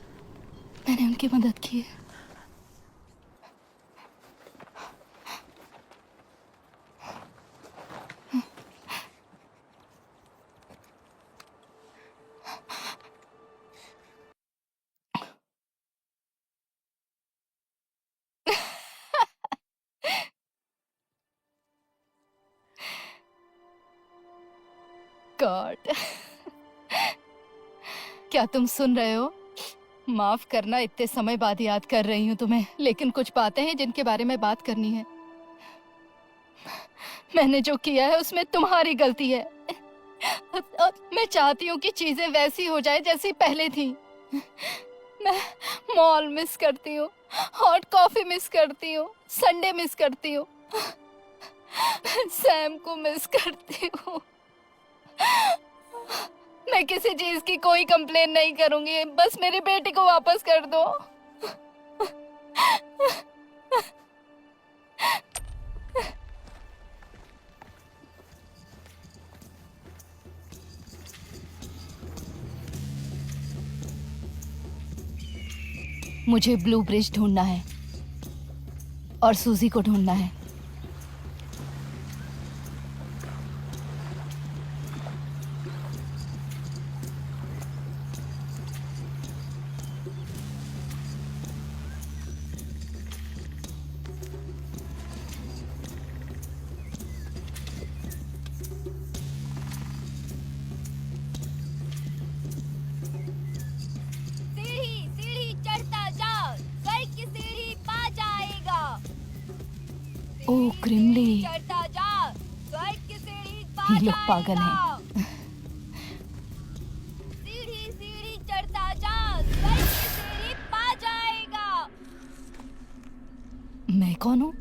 मैंने उनकी मदद की है। गॉड, क्या तुम सुन रहे हो? माफ करना, इतने समय बाद याद कर रही हूँ तुम्हें, लेकिन कुछ बातें हैं जिनके बारे में बात करनी है। मैंने जो किया है उसमें तुम्हारी गलती है। मैं चाहती हूँ कि चीजें वैसी हो जाए जैसी पहले थी। मैं मॉल मिस करती हूँ, हॉट कॉफी मिस करती हूँ, संडे मिस करती हूँ, सैम को मिस करती हूँ। मैं किसी चीज की कोई कंप्लेन नहीं करूंगी, बस मेरी बेटी को वापस कर दो। मुझे ब्लू ब्रिज ढूंढना है और सूजी को ढूंढना है। ओह क्रिमली, ये लोग पागल हैं। सीढ़ी सीढ़ी चढ़ता जा, स्वर्ग की सीढ़ी पा जाएगा। मैं कौन हूँ?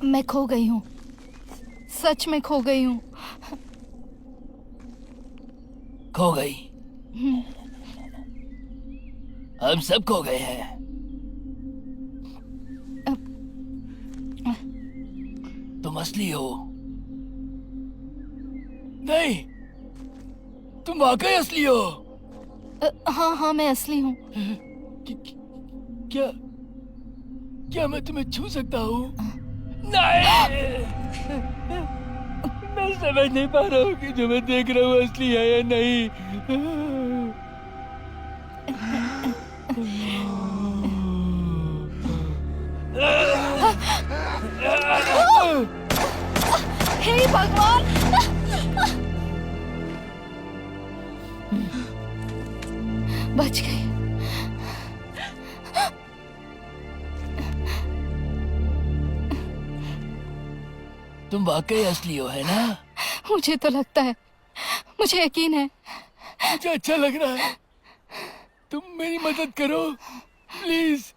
मैं खो गई हूँ, सच में खो गई हूँ। खो गई? हम सब खो गए हैं। तुम असली हो? नहीं, तुम वाकई असली हो? हाँ हाँ, मैं असली हूँ। क्या क्या मैं तुम्हें छू सकता हूँ? नहीं, मैं समझ नहीं पा रहा हूँ कि जो मैं देख रहा हूँ असली है या नहीं। हे भगवान! बच गई। तुम वाकई असली हो, है ना? मुझे तो लगता है, मुझे यकीन है। मुझे अच्छा लग रहा है। तुम मेरी मदद करो प्लीज।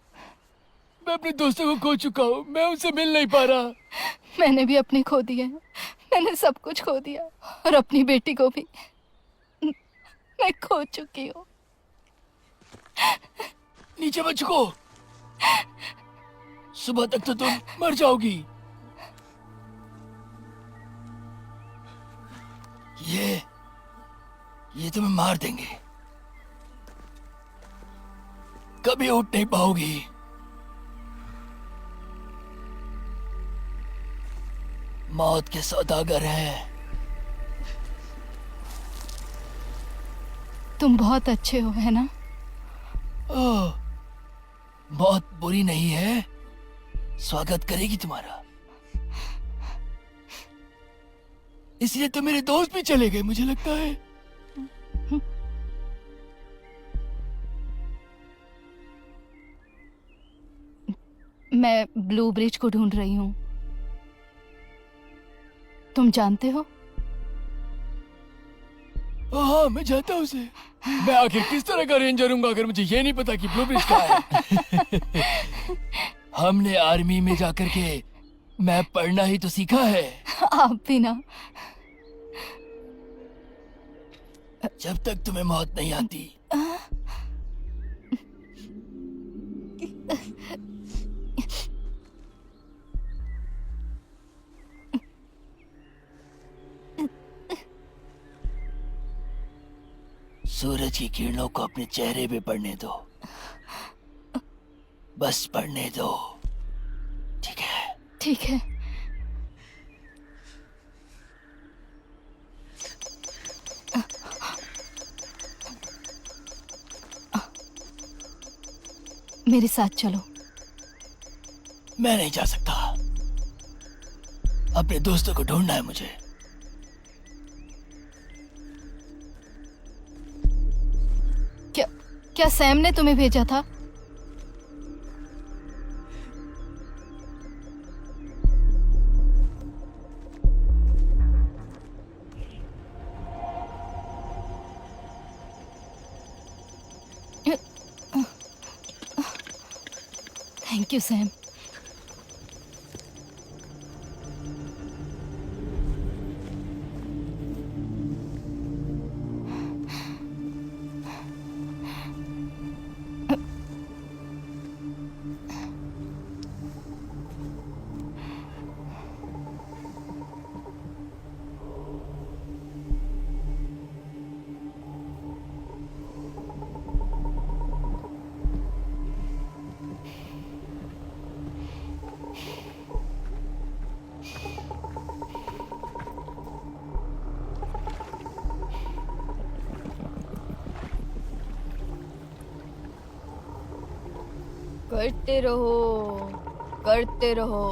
मैं अपने दोस्तों को खो चुका हूँ, मैं उनसे मिल नहीं पा रहा। मैंने भी अपने खो दिए, मैंने सब कुछ खो दिया, और अपनी बेटी को भी मैं खो चुकी हूँ। नीचे मत झुको, सुबह तक तो तुम मर जाओगी। ये तुम्हें मार देंगे, कभी उठ नहीं पाओगी। मौत के सौदागर हैं। तुम बहुत अच्छे हो, है ना? ओह, बहुत बुरी नहीं है, स्वागत करेगी तुम्हारा। इसलिए तो मेरे दोस्त भी चले गए, मुझे लगता है। मैं ब्लू ब्रिज को ढूंढ रही हूँ, तुम जानते हो? हाँ, मैं जानता हूँ उसे। मैं आखिर किस तरह का रेंजर हूँ अगर मुझे ये नहीं पता कि ब्लू ब्रिज कहाँ है। हमने आर्मी में जाकर के मैप पढ़ना ही तो सीखा है। आप भी ना। जब तक तुम्हें मौत नहीं आती। सूरज की किरणों को अपने चेहरे पे पड़ने दो, बस पड़ने दो, ठीक है? ठीक है। मेरे साथ चलो। मैं नहीं जा सकता। अपने दोस्तों को ढूंढना है मुझे। क्या सैम ने तुम्हें भेजा था? Thank you Sam. करते रहो, करते रहो।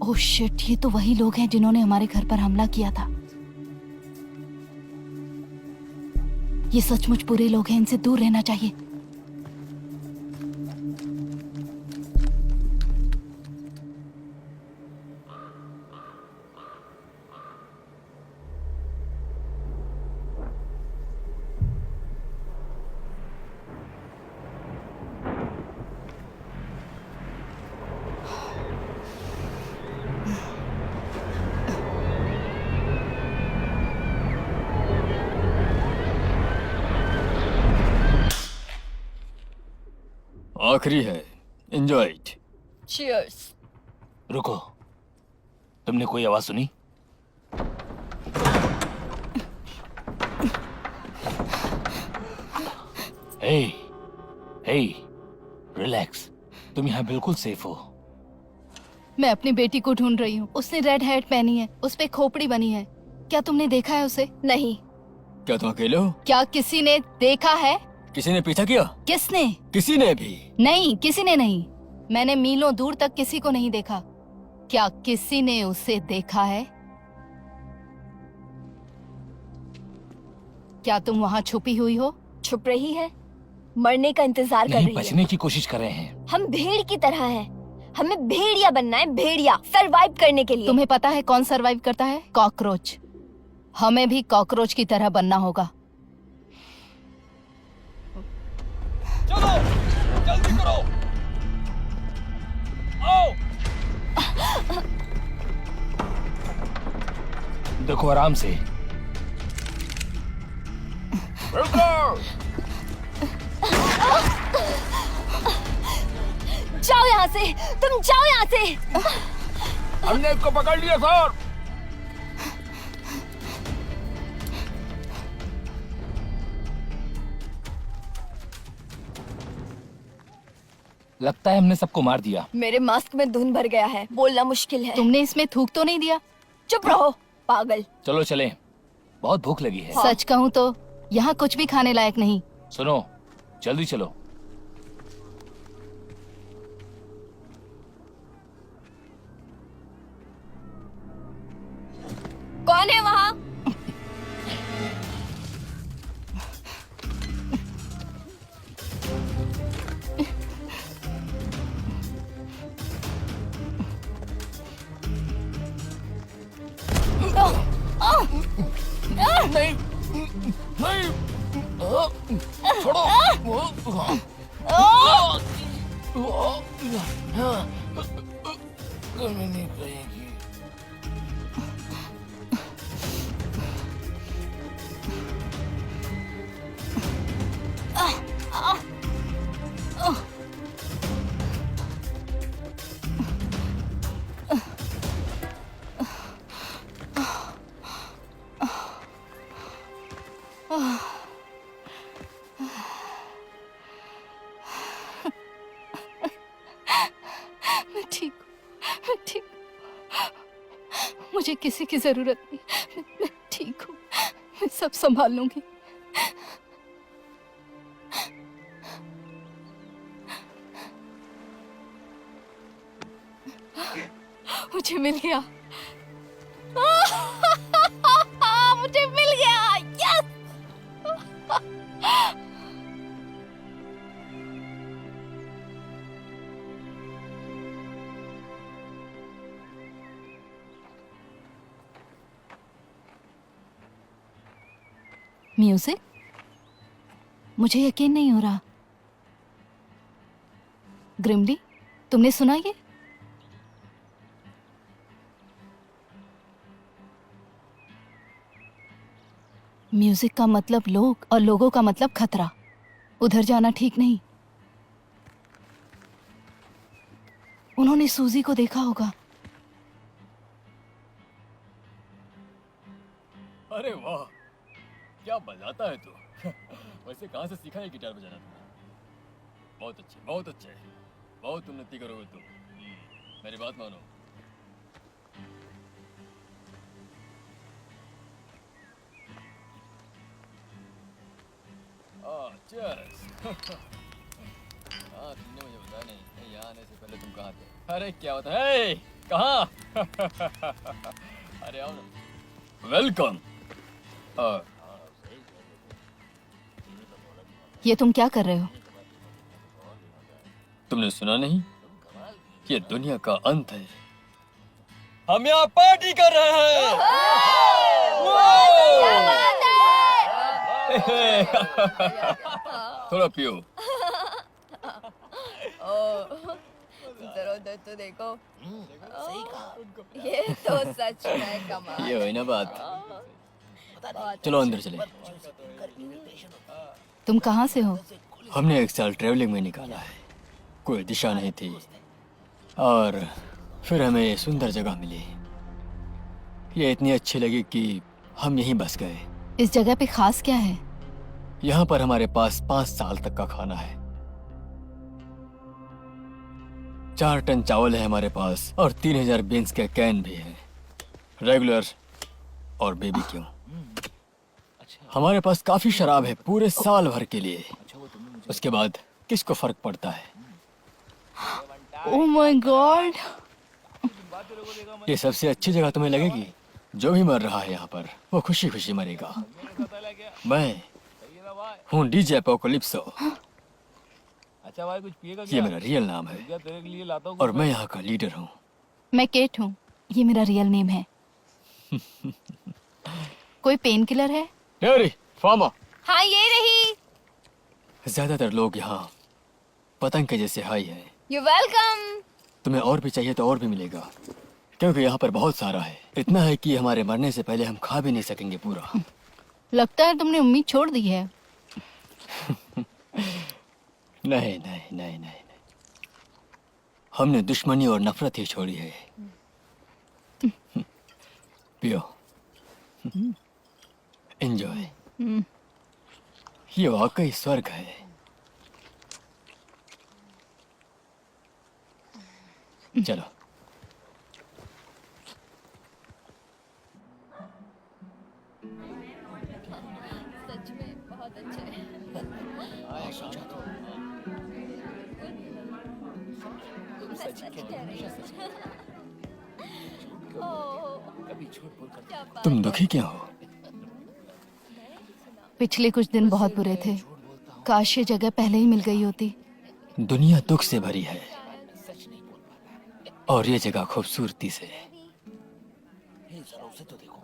ओह शिट, ये तो वही लोग हैं जिन्होंने हमारे घर पर हमला किया था। ये सचमुच बुरे लोग हैं, इनसे दूर रहना चाहिए। आखिरी है, एंजॉय इट। चीयर्स। रुको, तुमने कोई आवाज सुनी? हे, हे, रिलैक्स। तुम यहाँ बिल्कुल सेफ हो। मैं अपनी बेटी को ढूंढ रही हूँ। उसने रेड हैट पहनी है, उस पे खोपड़ी बनी है। क्या तुमने देखा है उसे? नहीं। क्या तुम अकेले हो? क्या किसी ने देखा है? किसी ने पीछा किया? किसने? किसी ने भी? नहीं, किसी ने नहीं। मैंने मीलों दूर तक किसी को नहीं देखा। क्या किसी ने उसे देखा है? क्या तुम वहाँ छुपी हुई हो? छुप रही है, मरने का इंतजार कर नहीं, रही है। बचने की कोशिश कर रहे हैं। हम भेड़ की तरह हैं। हमें भेड़िया बनना है, भेड़िया, सरवाइव करने के लिए। तुम्हें पता है कौन सरवाइव करता है? कॉकरोच। हमें भी कॉकरोच की तरह बनना होगा। चलो जल्दी करो, आओ। देखो आराम से। जाओ यहाँ से, तुम जाओ यहाँ से। हमने इसको पकड़ लिया सर। लगता है हमने सबको मार दिया। मेरे मास्क में धुन भर गया है, बोलना मुश्किल है। तुमने इसमें थूक तो नहीं दिया? चुप रहो पागल। चलो चलें, बहुत भूख लगी है। सच कहूँ तो यहाँ कुछ भी खाने लायक नहीं। सुनो, जल्दी चलो। कौन है वहाँ? नहीं, नहीं, छोड़ो। नहीं कहेगी। मैं ठीक हूँ, मैं ठीक हूँ। मुझे किसी की जरूरत नहीं। मैं ठीक हूँ, मैं सब संभाल लूंगी। मुझे मिल गया। मुझे मिल गया। यस! म्यूजिक? मुझे यकीन नहीं हो रहा। ग्रिमली, तुमने सुना ये? म्यूजिक का मतलब लोग और लोगों का मतलब खतरा। उधर जाना ठीक नहीं। उन्होंने सूजी को देखा होगा। अरे वाह, क्या बजाता है तू। वैसे कहाँ से सीखा है गिटार बजाना तुमने? बहुत अच्छे, बहुत अच्छे, बहुत उन्नति करोगे तुम। मेरी बात मानो। चीयर्स। हाँ, तुमने मुझे बताया नहीं, यहाँ आने से पहले तुम कहाँ थे? अरे क्या होता है? कहाँ? अरे आओ ना। वेलकम। ये तुम क्या कर रहे हो? तुमने सुना नहीं? ये दुनिया का अंत है। हम यहाँ पार्टी कर रहे हैं। थोड़ा पियो। जरा तो देखो। सही कहा। ये तो सच में कमाल। ये हुई ना बात। चलो अंदर चले। तुम कहाँ से हो? हमने 1 साल ट्रैवलिंग में निकाला है, कोई दिशा नहीं थी, और फिर हमें ये सुंदर जगह मिली। ये इतनी अच्छी लगी कि हम यहीं बस गए। इस जगह पे खास क्या है? यहाँ पर हमारे पास 5 साल तक का खाना है। 4 टन चावल है हमारे पास, और 3000 बीन्स के कैन भी है, रेगुलर और बेबी क्यों। हमारे पास काफी शराब है पूरे साल भर के लिए। उसके बाद किसको फर्क पड़ता है? ओह माय गॉड, ये सबसे अच्छी जगह तुम्हें लगेगी। जो भी मर रहा है यहाँ पर वो खुशी खुशी मरेगा। मैं हूँ डीजे एपोकलिप्सो। अच्छा भाई कुछ पिएगा ये क्या? मेरा रियल नाम है क्या तेरे के लिए लाता हूँ और मैं यहाँ का लीडर हूँ। मैं केट हूँ, ये मेरा रियल नेम है। कोई पेन किलर है? अरे फामा, हाँ ये रही। ज्यादातर लोग यहाँ पतंग के जैसे हाई है। You welcome. तुम्हें और भी चाहिए तो और भी मिलेगा, क्योंकि यहाँ पर बहुत सारा है। इतना है कि हमारे मरने से पहले हम खा भी नहीं सकेंगे पूरा। लगता है तुमने उम्मीद छोड़ दी है। नहीं नहीं नहीं नहीं, हमने दुश्मनी और नफरत ही छोड़ी है। पियो, एंजॉय। ये वाकई स्वर्ग है। चलो। सच में बहुत अच्छा है। तुम सच कह रही हो। क्या बात। तुम दुखी क्यों हो? पिछले कुछ दिन बहुत बुरे थे। काश ये जगह पहले ही मिल गई होती। दुनिया दुख से भरी है और ये जगह खूबसूरती से।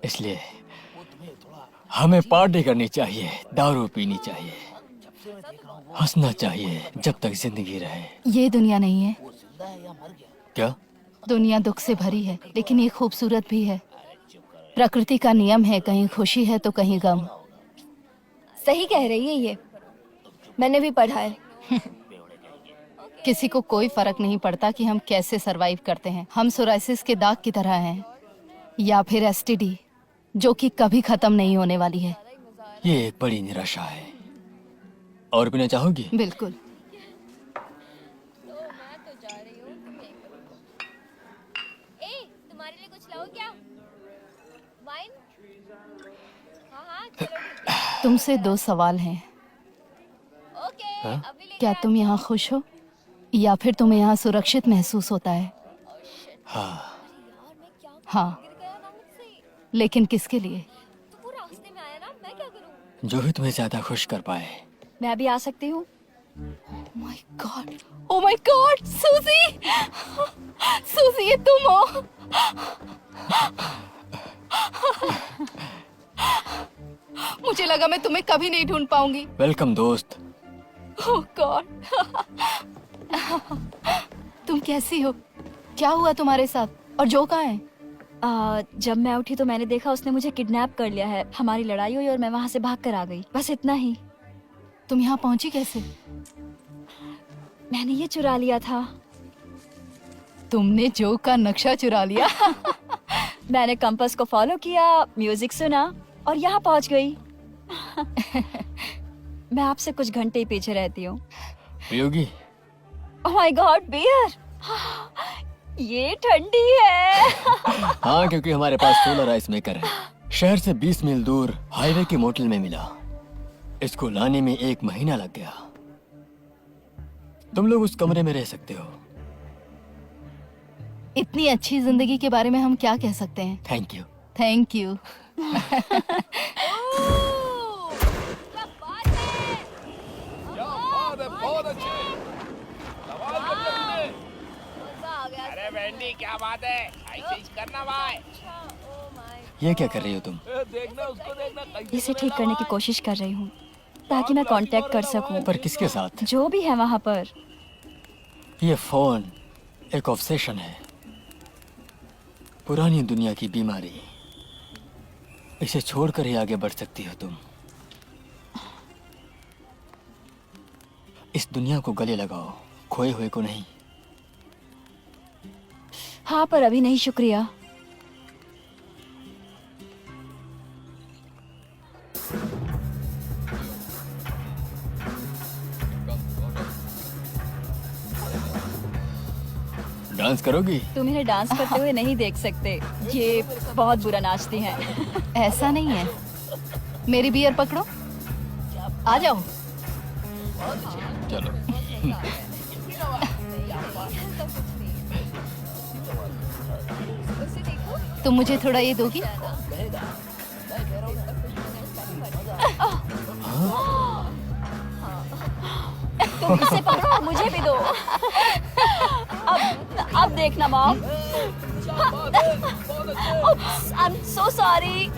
इसलिए हमें पार्टी करनी चाहिए, दारू पीनी चाहिए, हंसना चाहिए जब तक जिंदगी रहे। ये दुनिया नहीं है। क्या? दुनिया दुख से भरी है, लेकिन ये खूबसूरत भी है। प्रकृति का नियम है, कहीं खुशी है तो कहीं गम। सही कह रही है ये, मैंने भी पढ़ा है। किसी को कोई फर्क नहीं पड़ता कि हम कैसे सरवाइव करते हैं। हम सोराइसिस के दाग की तरह हैं, या फिर एसटीडी, जो कि कभी खत्म नहीं होने वाली है। ये एक बड़ी निराशा है। और पीना चाहोगी? बिल्कुल। तुम्हारे लिए कुछ लाओ क्या? वाइन? हाँ चलो। तुमसे 2 सवाल हैं। ओके हाँ? अभी ले क्या तुम यहाँ खुश हो, या फिर तुम्हें यहाँ सुरक्षित महसूस होता है? हाँ। हाँ, गया ना मुझसे। लेकिन किसके लिए? तो वो रास्ते में आया ना, मैं क्या करूँ? जो भी तुम्हें ज्यादा खुश कर पाए। मैं भी आ सकती हूँ? My God, oh my God, सूजी, सूजी ये तुम हो। मुझे लगा मैं तुम्हें कभी नहीं ढूंढ पाऊंगी। वेलकम दोस्त। ओह गॉड, तुम कैसी हो? क्या हुआ तुम्हारे साथ? और जो कहाँ है? जब मैं उठी तो मैंने देखा उसने मुझे किडनैप कर लिया है। हमारी लड़ाई हुई और मैं वहाँ से भाग कर आ गई, बस इतना ही। तुम यहाँ पहुंची कैसे? मैंने ये चुरा लिया था। तुमने जो का नक्शा चुरा लिया? मैंने कंपास को फॉलो किया, म्यूजिक सुना और यहाँ पहुँच गई। मैं आपसे कुछ घंटे ही पीछे रहती हूँ। पियोगी? Oh my god, beer! ये ठंडी है। हाँ, क्योंकि हमारे पास सोलर आइस मेकर है। शहर से 20 मील दूर हाईवे के मोटल में मिला। इसको लाने में 1 महीना लग गया। तुम लोग उस कमरे में रह सकते हो। इतनी अच्छी जिंदगी के बारे में हम क्या कह सकते हैं? Thank you. Thank you. बहुत अच्छे। कमाल कर दिया तूने। मजा आ गया। अरे वेंडी क्या बात है, ऐसे ही करना भाई। ये क्या कर रही हो तुम? देखना उसको, देखना कहीं इसे ठीक करने की कोशिश कर रही हूँ ताकि मैं कांटेक्ट कर सकूं। पर किसके साथ? जो भी है वहाँ पर। ये फोन एक ऑब्सेशन है, पुरानी दुनिया की बीमारी। इसे छोड़कर ही आगे बढ़ सकती हो तुम। इस दुनिया को गले लगाओ, खोए हुए को नहीं। हाँ, पर अभी नहीं, शुक्रिया। डांस करोगी? तुम इन्हें डांस करते हुए नहीं देख सकते, ये बहुत बुरा नाचती हैं। ऐसा नहीं है। मेरी बियर पकड़ो, आ जाओ। चलो। तुम मुझे थोड़ा ये दोगी? तुम इसे पकड़ो और मुझे भी दो। अब देखना मॉम। I'm so sorry.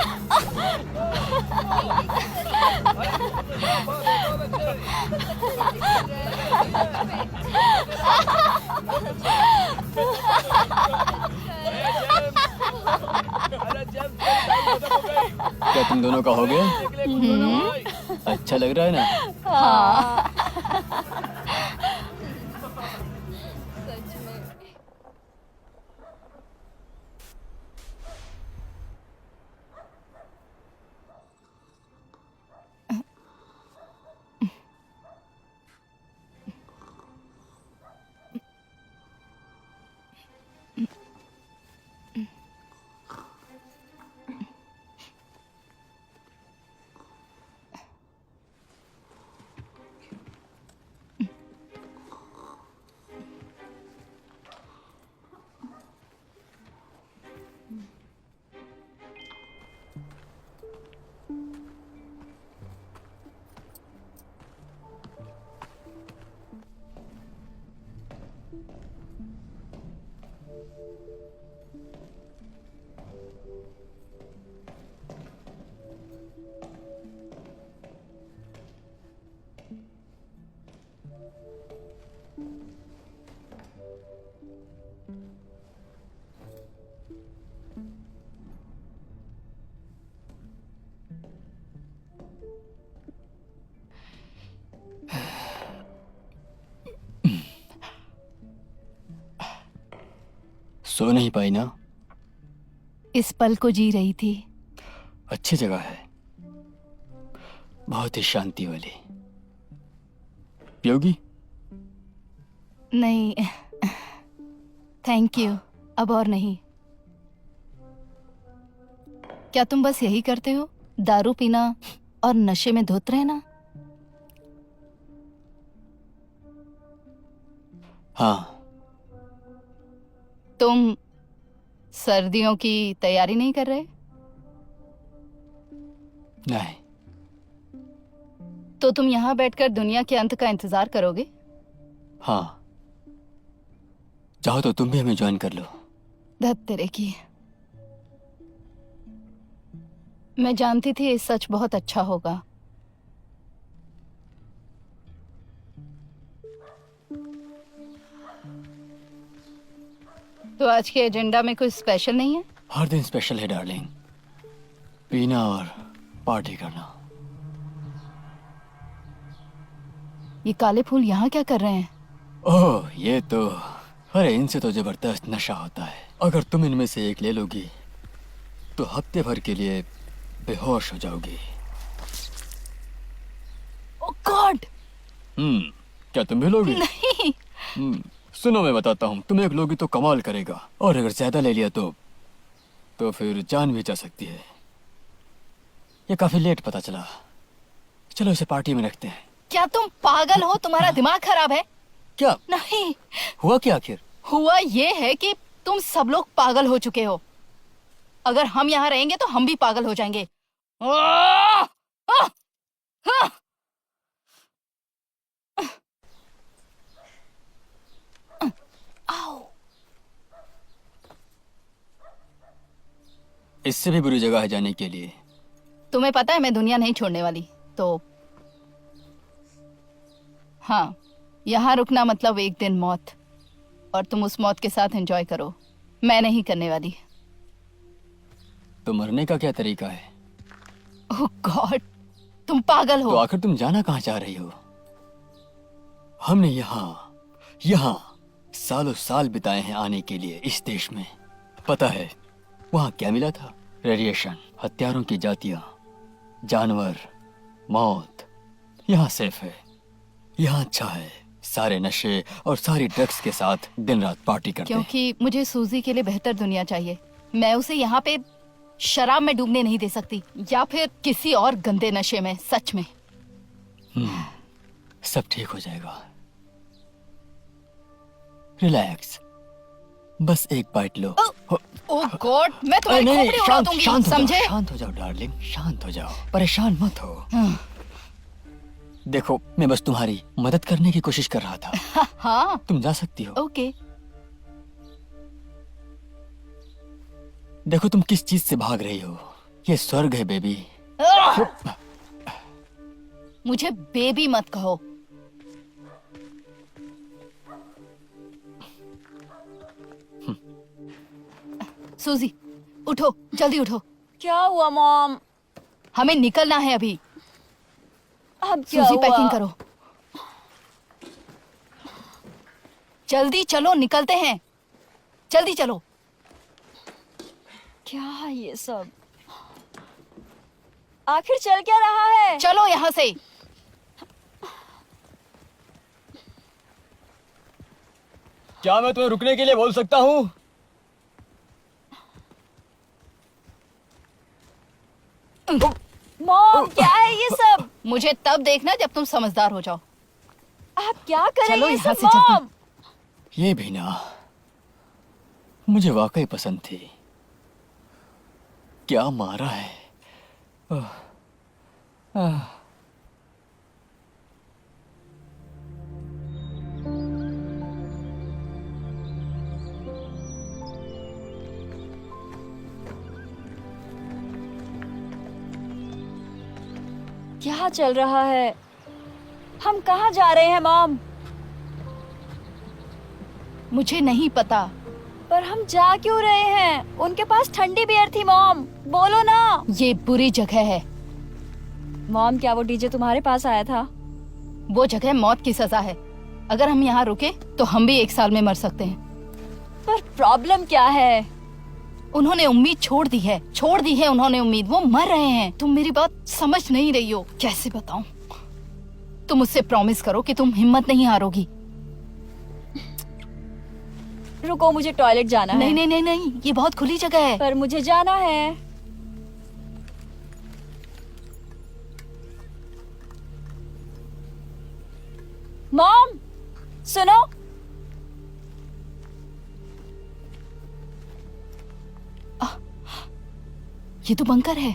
क्या तुम दोनों का हो गया? अच्छा लग रहा है ना? सो नहीं पाई ना? इस पल को जी रही थी। अच्छी जगह है, बहुत ही शांति वाली। पियोगी? नहीं थैंक यू, अब और नहीं। क्या तुम बस यही करते हो, दारू पीना और नशे में धुत रहना? हाँ। तुम सर्दियों की तैयारी नहीं कर रहे? नहीं। तो तुम यहाँ बैठकर दुनिया के अंत का इंतजार करोगे? हाँ, चाहो तो तुम भी हमें ज्वाइन कर लो। धत तेरे की। मैं जानती थी ये सच बहुत अच्छा होगा। तो आज के एजेंडा में कुछ स्पेशल नहीं है? हर दिन स्पेशल है डार्लिंग, पीना और पार्टी करना। ये काले फूल यहाँ क्या कर रहे हैं? ओह, ये तो, अरे इनसे तो जबरदस्त नशा होता है। अगर तुम इनमें से एक ले लोगी तो हफ्ते भर के लिए बेहोश हो जाओगी। ओह गॉड! क्या तुम भी लोगी? नहीं। सुनो, मैं बताता हूँ, तुम एक लोगी तो कमाल करेगा, और अगर ज्यादा ले लिया तो फिर जान भी जा सकती है। ये काफी लेट पता चला। चलो इसे पार्टी में रखते हैं। क्या तुम पागल हो? तुम्हारा दिमाग खराब है क्या? नहीं, हुआ क्या आखिर? हुआ ये है कि तुम सब लोग पागल हो चुके हो। अगर हम यहाँ रहेंगे तो हम भी पागल हो जाएंगे। इससे भी बुरी जगह है जाने के लिए। तुम्हें पता है मैं दुनिया नहीं छोड़ने वाली, तो हाँ, यहाँ रुकना मतलब एक दिन मौत, और तुम उस मौत के साथ एंजॉय करो। मैं नहीं करने वाली। तो मरने का क्या तरीका है? ओह गॉड, तुम पागल हो। तो आखिर तुम जाना कहाँ चाह रही हो? हमने यहाँ सालों साल बिताए हैं आने के लिए इस देश में। पता है वहाँ क्या मिला था? रेडिएशन, हथियारों की जातियां, जानवर, मौत। यहाँ सेफ है, यहाँ अच्छा है, सारे नशे और सारी ड्रग्स के साथ दिन रात पार्टी करते हैं। क्योंकि मुझे सूजी के लिए बेहतर दुनिया चाहिए। मैं उसे यहाँ पे शराब में डूबने नहीं दे सकती, या फिर किसी और गंदे नशे में। सच में। सब ठीक हो जाएगा, रिलैक्स, बस एक बाइट लो। ओह गॉड, मैं तुम्हारी नहीं खोपड़ी उड़ा शांत दूंगी, शांत हो जाओ, समझे? शांत हो जाओ डार्लिंग, शांत हो जाओ, परेशान मत हो। देखो मैं बस तुम्हारी मदद करने की कोशिश कर रहा था। हाँ, तुम जा सकती हो। ओके। देखो तुम किस चीज से भाग रही हो, ये स्वर्ग है बेबी। मुझे बेबी मत कहो। सूजी, उठो, जल्दी उठो, क्या हुआ मॉम? हमें निकलना है अभी। अब क्या सूजी हुआ? पैकिंग करो, जल्दी चलो, निकलते हैं, जल्दी चलो। क्या है ये सब? आखिर चल क्या रहा है? चलो यहाँ से। क्या मैं तुम्हें रुकने के लिए बोल सकता हूँ? मॉम क्या है ये सब? मुझे तब देखना जब तुम समझदार हो जाओ। आप क्या कर रही चलो हैं यहाँ सब से जल्दी। मॉम? ये भी ना मुझे वाकई पसंद थी। क्या मारा है। आह, आह। क्या चल रहा है? हम कहाँ जा रहे हैं मॉम? मुझे नहीं पता। पर हम जा क्यों रहे हैं? उनके पास ठंडी बियर थी मॉम, बोलो ना। ये बुरी जगह है। मॉम क्या वो डीजे तुम्हारे पास आया था? वो जगह मौत की सजा है। अगर हम यहाँ रुके तो हम भी 1 साल में मर सकते हैं। पर प्रॉब्लम क्या है? उन्होंने उम्मीद छोड़ दी है, छोड़ दी है उन्होंने उम्मीद। वो मर रहे हैं। तुम मेरी बात समझ नहीं रही हो। कैसे बताऊं? तुम मुझसे प्रॉमिस करो कि तुम हिम्मत नहीं हारोगी। रुको, मुझे टॉयलेट जाना है। नहीं नहीं नहीं नहीं, ये बहुत खुली जगह है। पर मुझे जाना है। मॉम सुनो, ये तो बंकर है।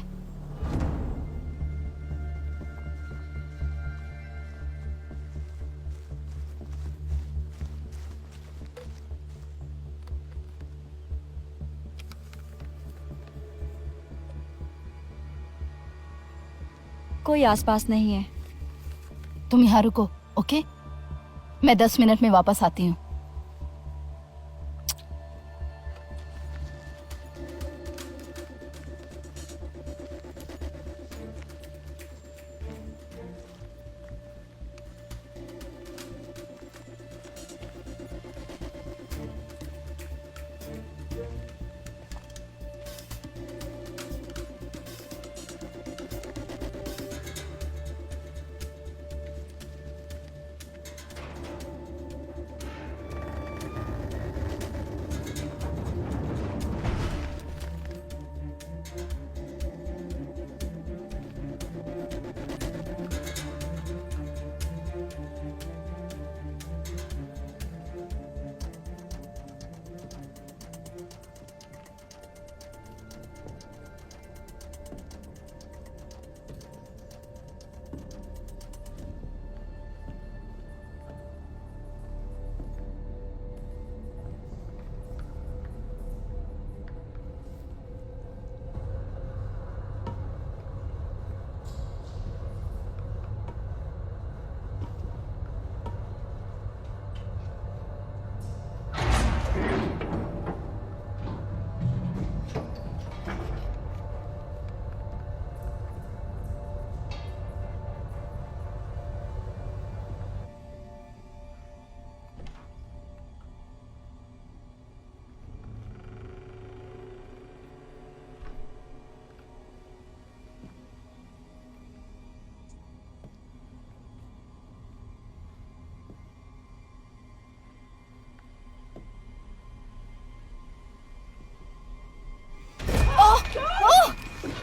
कोई आसपास नहीं है। तुम यहाँ रुको, ओके? मैं 10 मिनट में वापस आती हूँ।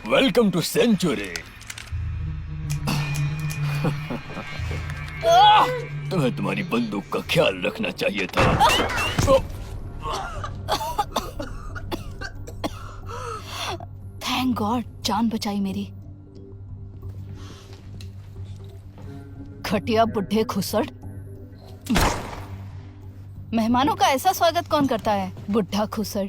Welcome to century. तुम्हें तुम्हारी बंदूक का ख्याल रखना चाहिए था। गॉड, जान बचाई मेरी। घटिया बुढ़े खुसड़। मेहमानों का ऐसा स्वागत कौन करता है, बुढ़ा खुसड़।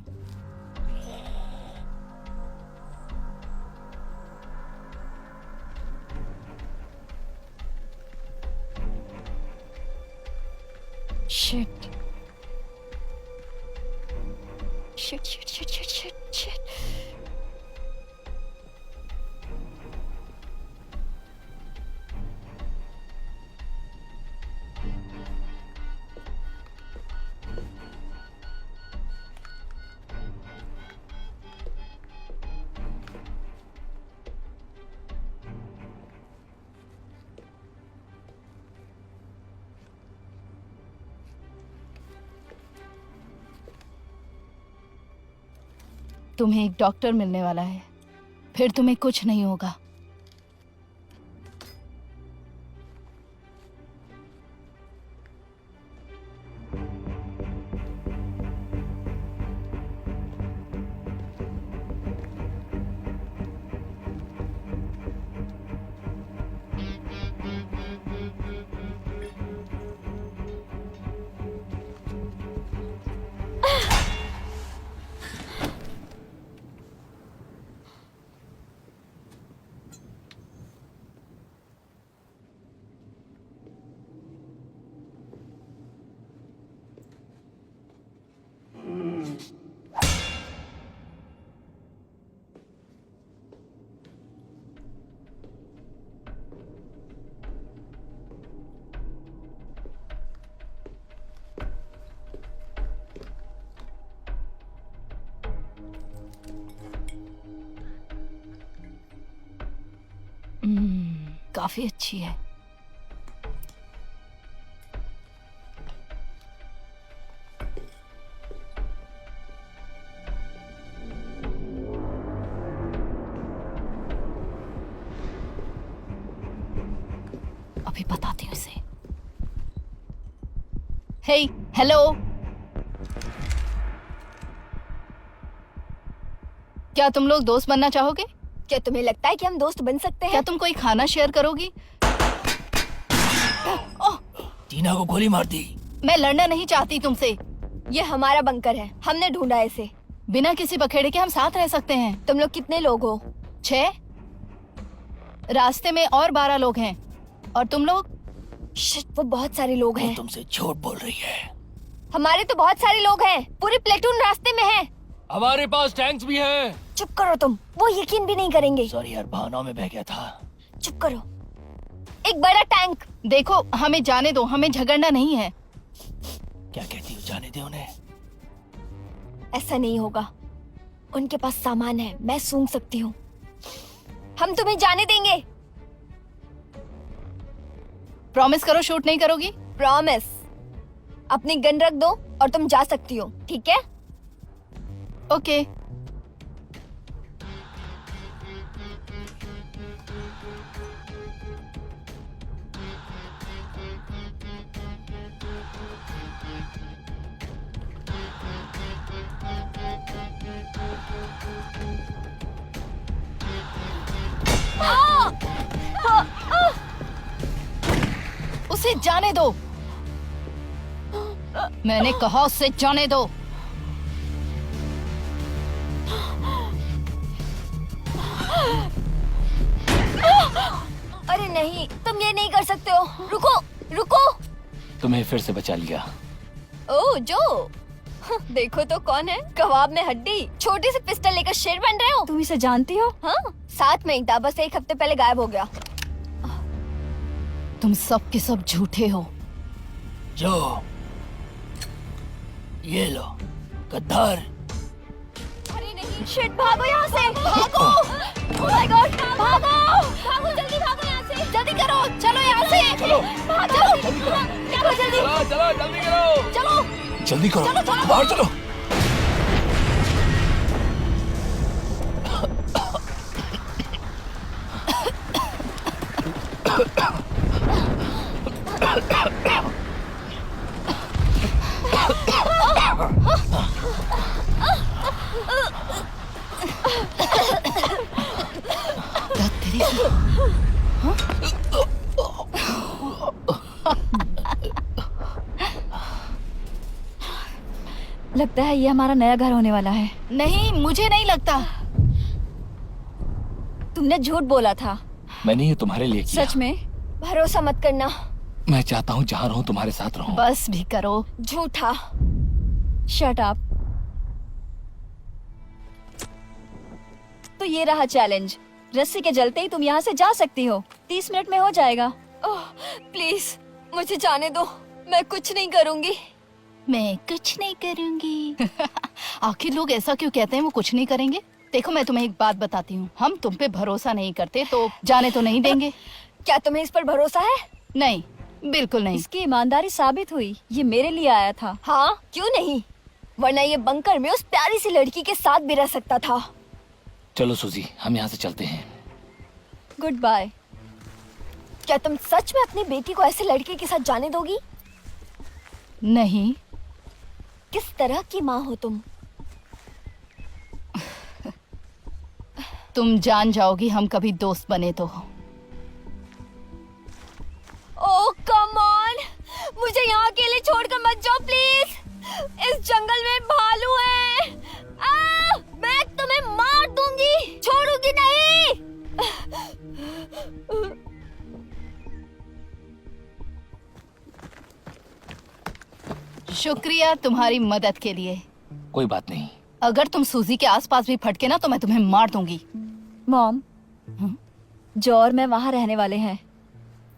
Shit. Shit, shit, shit, shit, shit, shit. तुम्हें एक डॉक्टर मिलने वाला है, फिर तुम्हें कुछ नहीं होगा। काफी अच्छी है। अभी बताती हूँ इसे। हे, हेलो, क्या तुम लोग दोस्त बनना चाहोगे? क्या तुम्हें लगता है कि हम दोस्त बन सकते हैं? क्या तुम कोई खाना शेयर करोगी? टीना को गोली मार दी। मैं लड़ना नहीं चाहती तुमसे। ये हमारा बंकर है, हमने ढूंढा इसे। बिना किसी बखेड़े के हम साथ रह सकते हैं। तुम लोग कितने लोग हो? 6। रास्ते में और 12 लोग हैं। और तुम लोग? शिट, वो बहुत सारे लोग हैं। तुमसे झूठ बोल रही है। हमारे तो बहुत सारे लोग हैं, पूरी प्लेटून रास्ते में है। हमारे पास टैंक्स भी हैं। चुप करो तुम, वो यकीन भी नहीं करेंगे। सॉरी यार, भावनाओं में बह गया था। चुप करो। एक बड़ा टैंक। देखो, हमें जाने दो, हमें झगड़ना नहीं है। क्या कहती हो, जाने दे उन्हें। ऐसा नहीं होगा, उनके पास सामान है, मैं सूंघ सकती हूँ। हम तुम्हें जाने देंगे। प्रॉमिस करो शूट नहीं करोगी। प्रॉमिस। अपनी गन रख दो और तुम जा सकती हो, ठीक है? ओके। उसे जाने दो। मैंने कहा उसे जाने दो। अरे नहीं, तुम ये नहीं कर सकते हो। रुको रुको। तुम्हें फिर से बचा लिया। ओह जो देखो तो कौन है, कबाब में हड्डी। छोटी सी पिस्टल लेकर शेर बन रहे हो। तुम इसे जानती हो? हाँ, साथ में ही था, बस 1 हफ्ते पहले गायब हो गया। तुम सब के सब झूठे हो। जो ये लो, गद्दार। अरे नहीं, शिट, भागो यहाँ से, भागो। ओह माय गॉड, भागो भागो, जल्दी भागो यहाँ से, जल्दी करो, चलो यहाँ से, चलो भागो, करो जल्दी, चलो जल्दी करो। चलो जल्दी करो, बाहर चलो। लगता है ये हमारा नया घर होने वाला है। नहीं, मुझे नहीं लगता। तुमने झूठ बोला था। मैंने ये तुम्हारे लिए किया। सच में? भरोसा मत करना। मैं चाहता हूँ जहाँ रहूँ तुम्हारे साथ रहूँ। बस भी करो। झूठा। Shut up. तो ये रहा चैलेंज। रस्सी के जलते ही तुम यहाँ से जा सकती हो। 30 मिनट में हो जाएगा। ओह, प्लीज मुझे जाने दो, मैं कुछ नहीं करूंगी। मैं कुछ नहीं करूंगी। आखिर लोग ऐसा क्यों कहते हैं वो कुछ नहीं करेंगे? देखो, मैं तुम्हें एक बात बताती हूँ, हम तुम पे भरोसा नहीं करते तो जाने तो नहीं देंगे। क्या तुम्हें इस पर भरोसा है? नहीं, बिल्कुल नहीं। इसकी ईमानदारी साबित हुई। ये मेरे लिए आया था। हाँ, क्यों नहीं, वरना ये बंकर में उस प्यारी सी लड़की के साथ भी रह सकता था। चलो सूजी, हम यहाँ से चलते हैं। Good bye. क्या तुम सच में अपनी बेटी को ऐसे लड़के के साथ जाने दोगी? नहीं। किस तरह की माँ हो तुम? तुम जान जाओगी हम कभी दोस्त बने तो। ओह कम ऑन, मुझे यहाँ अकेले छोड़कर मत जाओ प्लीज। इस जंगल में भालू है। मैं तुम्हें मार दूंगी, छोड़ूंगी नहीं। शुक्रिया तुम्हारी मदद के लिए। कोई बात नहीं। अगर तुम सूजी के आसपास भी फटके ना तो मैं तुम्हें मार दूंगी। मॉम, जो और मैं वहाँ रहने वाले हैं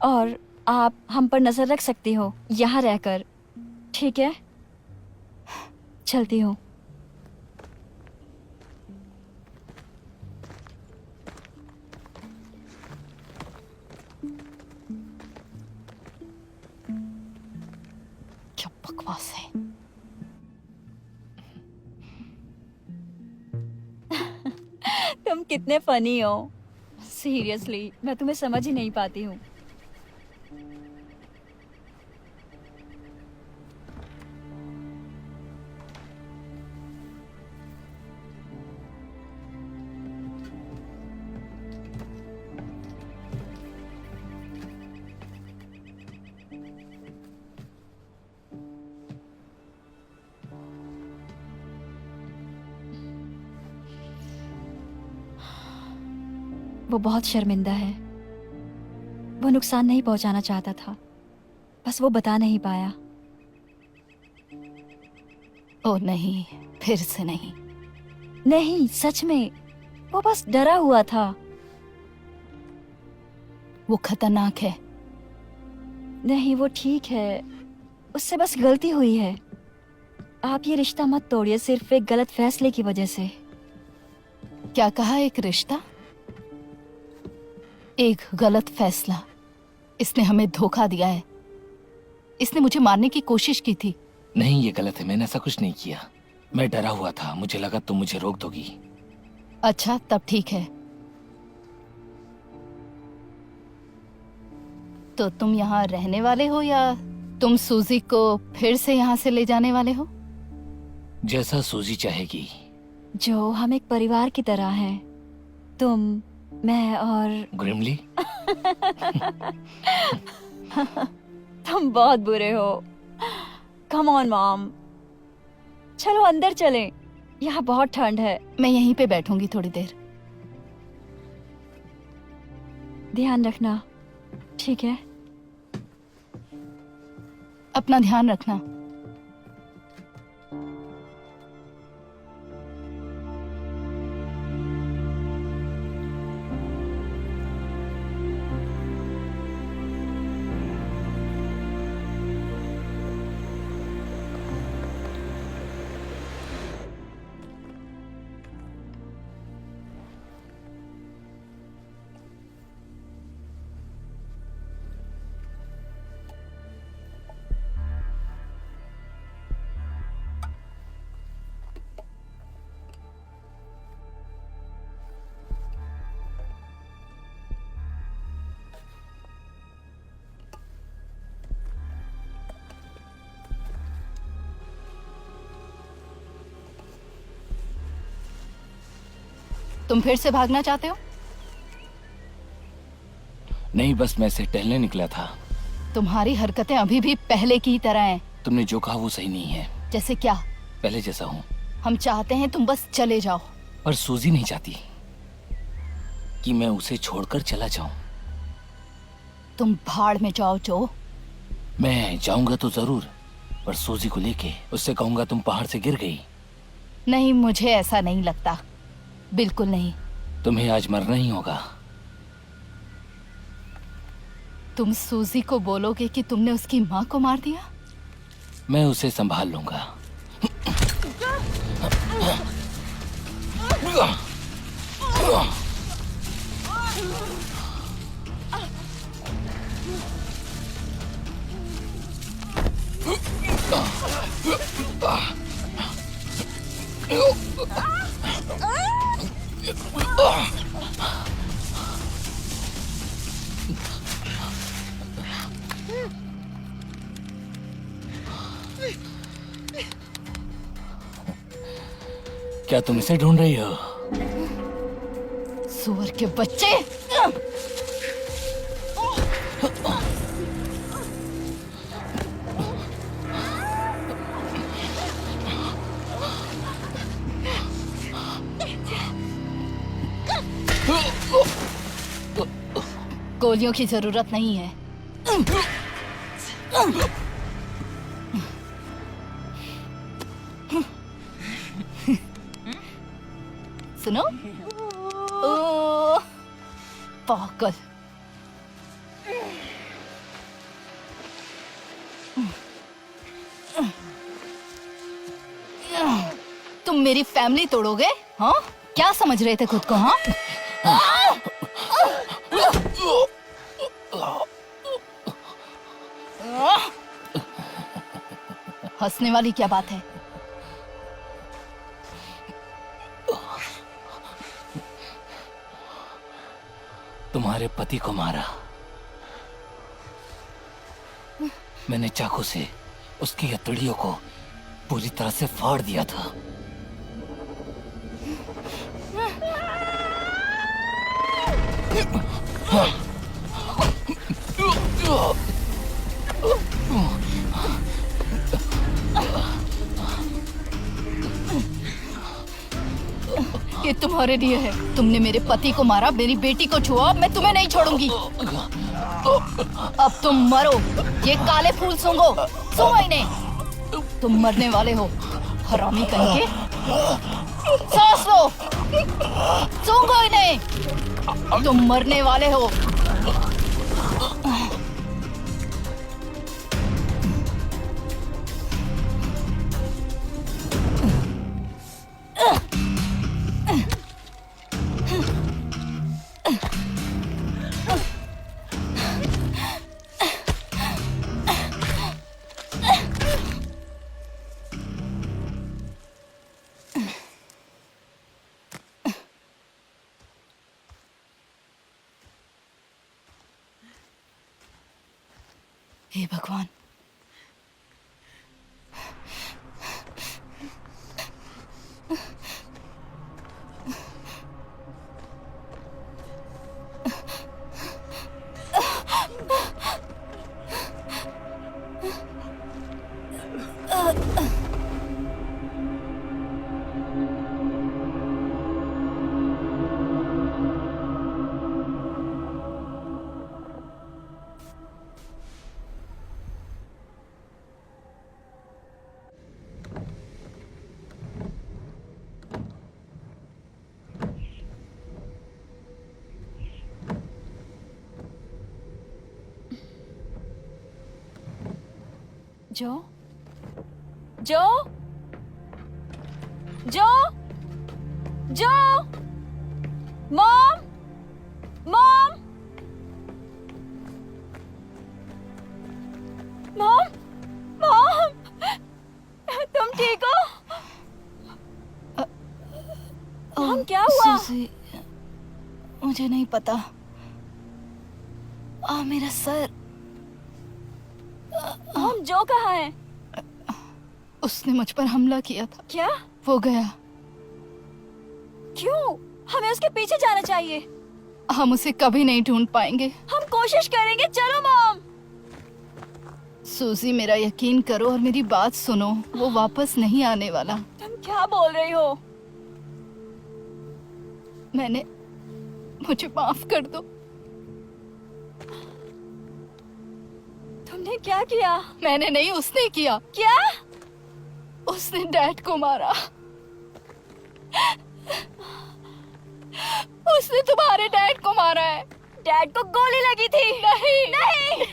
और आप हम पर नजर रख सकती हो यहाँ रहकर, ठीक है? चलती हूँ। क्या बकवास है। तुम कितने फनी हो। सीरियसली, मैं तुम्हें समझ ही नहीं पाती हूँ। वो बहुत शर्मिंदा है। वो नुकसान नहीं पहुंचाना चाहता था, बस वो बता नहीं पाया। ओ नहीं, फिर से नहीं। नहीं, सच में वो बस डरा हुआ था। वो खतरनाक है। नहीं, वो ठीक है। उससे बस गलती हुई है। आप ये रिश्ता मत तोड़िए सिर्फ एक गलत फैसले की वजह से। क्या कहा? एक रिश्ता? एक गलत फैसला? इसने हमें धोखा दिया है। इसने मुझे मारने की कोशिश की थी। नहीं, ये गलत है। मैंने ऐसा कुछ नहीं किया। मैं डरा हुआ था। मुझे लगा तुम मुझे रोक दोगी। अच्छा, तब ठीक है। तो तुम यहाँ रहने वाले हो या तुम सूजी को फिर से यहाँ से ले जाने वाले हो? जैसा सूजी चाहेगी। जो हम एक परिवार की तरह हैं। तुम, मैं और ग्रिमली। तुम बहुत बुरे हो। कम ऑन मॉम, चलो अंदर चलें। यहाँ बहुत ठंड है। मैं यहीं पे बैठूंगी थोड़ी देर। ध्यान रखना, ठीक है? अपना ध्यान रखना। तुम फिर से भागना चाहते हो? नहीं, बस मैं ऐसे टहलने निकला था। तुम्हारी हरकतें अभी भी पहले की ही तरह हैं। तुमने जो कहा वो सही नहीं है। जैसे क्या? पहले जैसा हूँ। हम चाहते हैं तुम बस चले जाओ। पर सूजी नहीं चाहती कि मैं उसे छोड़कर चला जाऊं। तुम भाड़ में जाओ जो। मैं जाऊंगा तो जरूर, पर सूजी को लेके उससे कहूंगा तुम पहाड़ से गिर गई। नहीं, मुझे ऐसा नहीं लगता, बिल्कुल नहीं। तुम्हें आज मरना ही होगा। तुम सूजी को बोलोगे कि तुमने उसकी माँ को मार दिया? मैं उसे संभाल लूंगा। क्या तुम इसे ढूंढ रही हो? सुअर के बच्चे! गोलियों की जरूरत नहीं है। सुनो, पागल। तुम मेरी फैमिली तोड़ोगे? हाँ, क्या समझ रहे थे खुद को? हाँ, हंसने वाली क्या बात है? तुम्हारे पति को मारा। मैंने चाकू से उसकी हथेलियों को पूरी तरह से फाड़ दिया था। ये तुम्हारे लिए है। तुमने मेरे पति को मारा, मेरी बेटी को छुआ, मैं तुम्हें नहीं छोड़ूंगी। अब तुम मरो। ये काले फूल सूंघो, सूंघो इन्हें। तुम मरने वाले हो, हरामी कहीं के। सांस लो, सूंघो इन्हें। तुम मरने वाले हो। हे भगवान, जो जो जो जो मॉम मॉम मॉम मॉम, तुम ठीक हो? मॉम, क्या हुआ? सूजी, मुझे नहीं पता। मेरा सर। मॉम, जो कहाँ है? उसने मुझ पर हमला किया था। क्या? वो गया। क्यों? हमें उसके पीछे जाना चाहिए। हम उसे कभी नहीं ढूंढ पाएंगे। हम कोशिश करेंगे, चलो मॉम। सूजी, मेरा यकीन करो और मेरी बात सुनो, वो वापस नहीं आने वाला। तुम क्या बोल रही हो? मुझे माफ कर दो। तुमने क्या किया? मैंने नहीं, उसने किया। क्या? उसने डैड को मारा। उसने तुम्हारे डैड को मारा है। डैड को गोली लगी थी। नहीं, नहीं,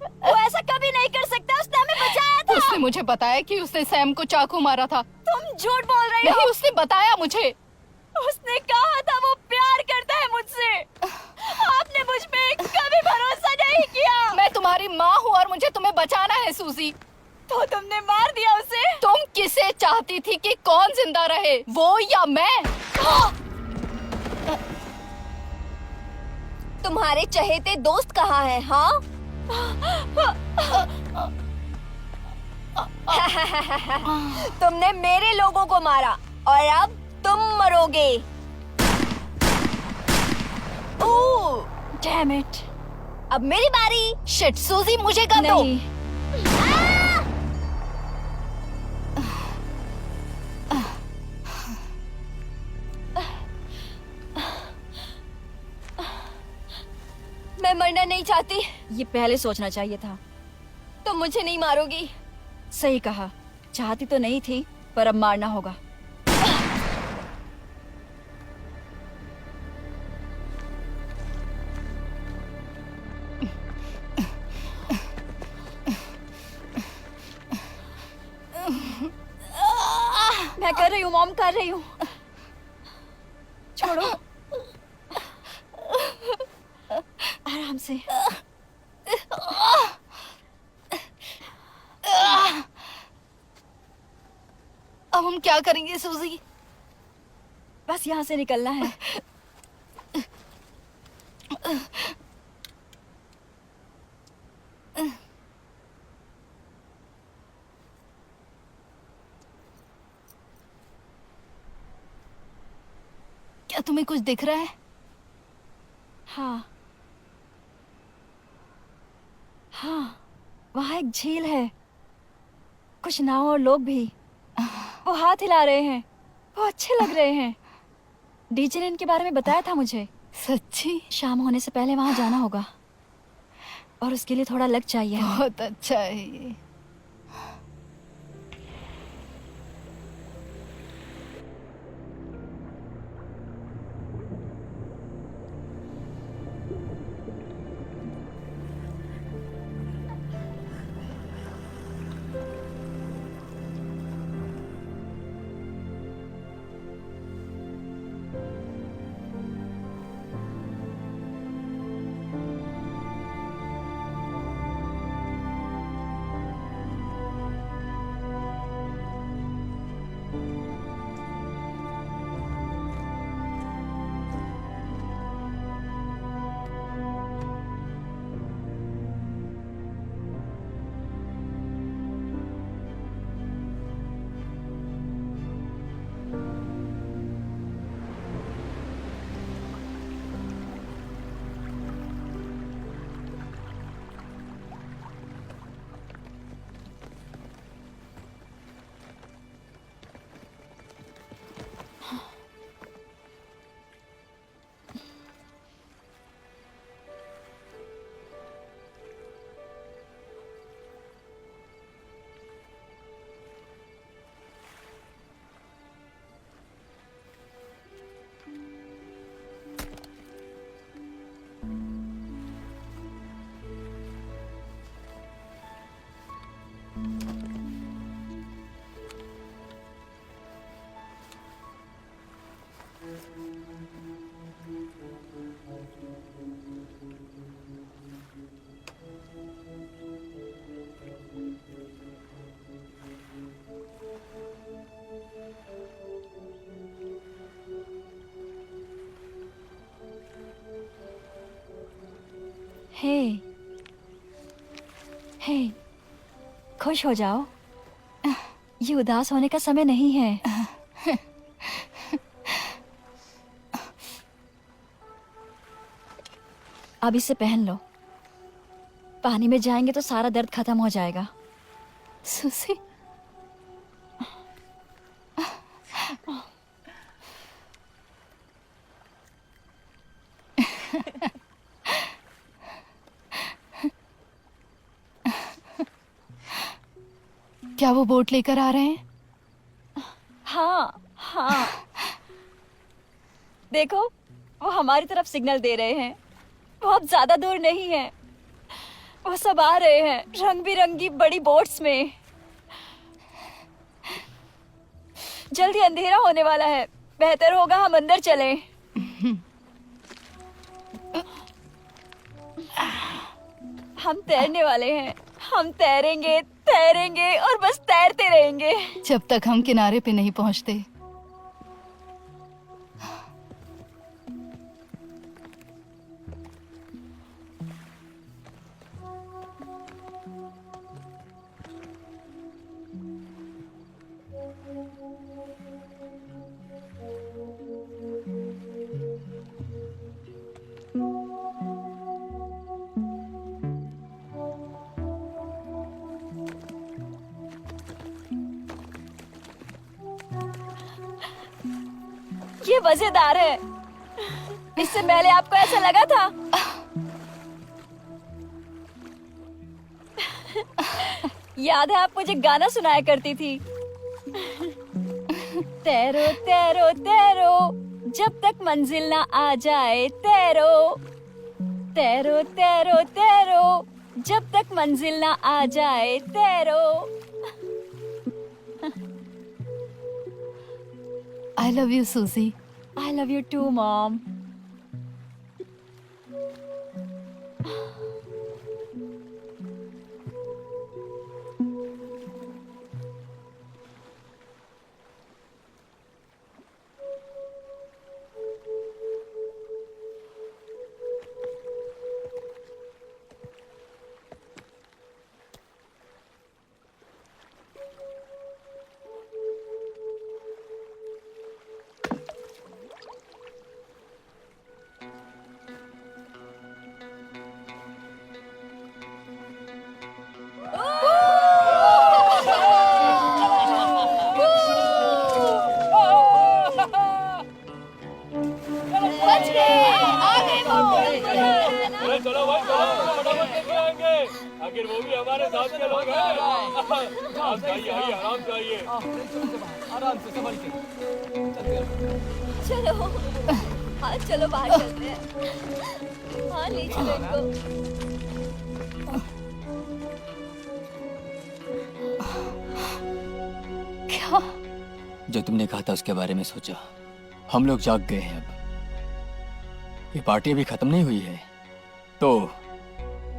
वो ऐसा कभी नहीं कर सकता। उसने हमें बचाया था। उसने मुझे बताया कि उसने सैम को चाकू मारा था। तुम झूठ बोल रही हो। नहीं, उसने बताया मुझे। उसने कहा था वो प्यार करता है मुझसे। आपने मुझ पे कभी भरोसा नहीं किया। मैं तुम्हारी माँ हूँ और मुझे तुम्हें बचाना है सूजी। तो तुमने मार दिया उसे। तुम किसे चाहती थी कि कौन जिंदा रहे, वो या मैं? तुम्हारे चहेते दोस्त कहाँ है? हाँ तुमने मेरे लोगों को मारा और अब तुम मरोगे। ओह, डैम इट। अब मेरी बारी। शिट सूजी, मुझे गन दो। नहीं, मैं मरना नहीं चाहती। ये पहले सोचना चाहिए था। तुम मुझे नहीं मारोगी। सही कहा, चाहती तो नहीं थी, पर अब मारना होगा। मैं कर रही हूँ मॉम, कर रही हूँ। छोड़ो, आराम से। अब हम क्या करेंगे सूजी? बस यहाँ से निकलना है। क्या तुम्हें कुछ दिख रहा है? हाँ हाँ, वहाँ एक झील है, कुछ नाव और लोग भी। वो हाथ हिला रहे हैं, वो अच्छे लग रहे हैं। डीजे ने इनके बारे में बताया था मुझे। सच्ची? शाम होने से पहले वहाँ जाना होगा और उसके लिए थोड़ा लक चाहिए। बहुत अच्छा है ये। हे हे, खुश हो जाओ। ये उदास होने का समय नहीं है। अब इसे पहन लो। पानी में जाएंगे तो सारा दर्द खत्म हो जाएगा। सुसी, क्या वो बोट लेकर आ रहे हैं? हाँ हाँ, देखो वो हमारी तरफ सिग्नल दे रहे हैं। बहुत ज्यादा दूर नहीं है, वो सब आ रहे हैं रंग बिरंगी बड़ी बोट्स में। जल्दी अंधेरा होने वाला है, बेहतर होगा हम अंदर चलें। हम तैरने वाले हैं, हम तैरेंगे तैरेंगे और बस तैरते रहेंगे जब तक हम किनारे पे नहीं पहुंचते। ये मजेदार है। इससे पहले आपको ऐसा लगा था? याद है आप मुझे गाना सुनाया करती थी, तैरो तैरो तैरो जब तक मंजिल ना आ जाए, तैरो तैरो तैरो तैरो जब तक मंजिल ना आ जाए, तैरो। I love you, Susie. I love you too, Mom. चलो भाई चलो, फटाफट लेके आएंगे। आखिर वो भी हमारे साथ के लोग हैं। आराम से आइए, आराम से आइए। आराम से संभल के। चलो हाँ चलो बाहर चलते हैं। हाँ ले चलो इनको। क्या? जो तुमने कहा था उसके बारे में सोचा। हम लोग जाग गए हैं अब। ये पार्टी अभी खत्म नहीं हुई है, तो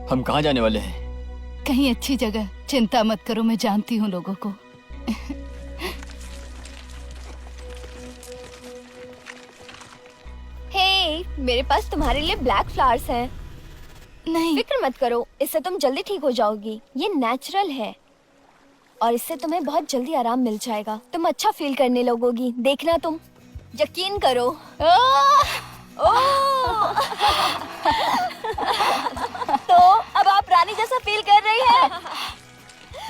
हम कहाँ जाने वाले हैं? कहीं अच्छी जगह। चिंता मत करो, मैं जानती हूँ लोगों को। हे, मेरे पास तुम्हारे लिए ब्लैक फ्लावर्स हैं। नहीं, फिक्र मत करो, इससे तुम जल्दी ठीक हो जाओगी। ये नेचुरल है और इससे तुम्हें बहुत जल्दी आराम मिल जाएगा। तुम अच्छा फील करने लगोगी, देखना तुम। यकीन करो। तो अब आप रानी जैसा फील कर रही हैं?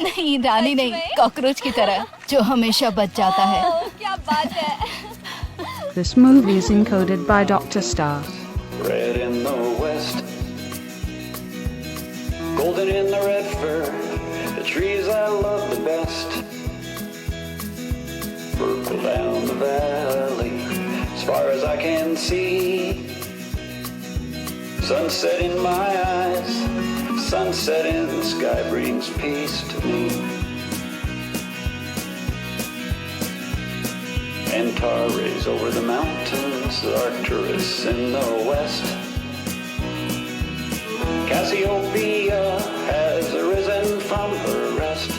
नहीं रानी नहीं, कॉकरोच की तरह जो हमेशा बच जाता है। क्या बात है। This movie is encoded by Dr. Star. Red in the west, golden in the red fur, the trees I love the best. Purple down the valley, as far as I can see. Sunset in my eyes, sunset in the sky brings peace to me. Antares over the mountains, Arcturus in the west. Cassiopeia has arisen from her rest.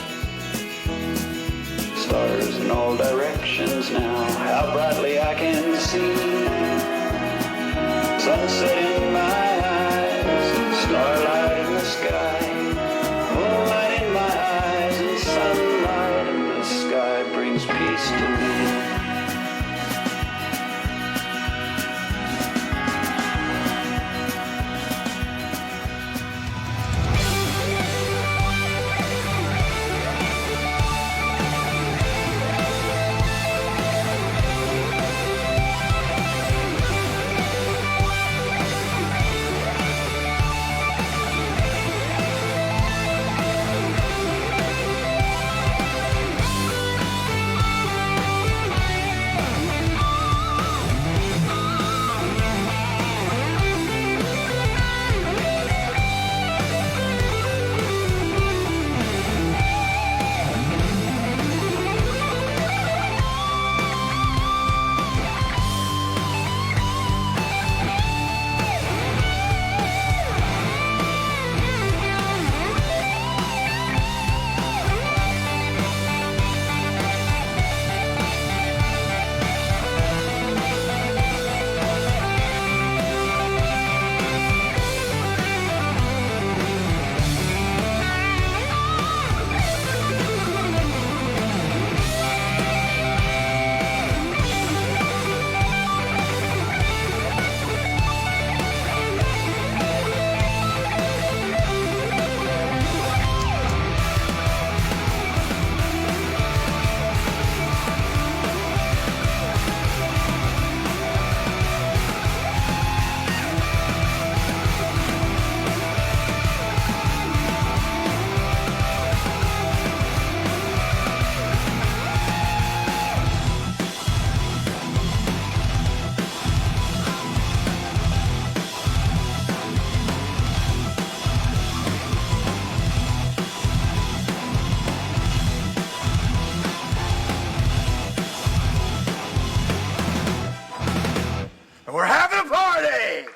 Stars in all directions now, how brightly I can see. Sunset in my eyes, starlight in the sky. Moonlight in my eyes and sunlight in the sky brings peace to me. We're having a party!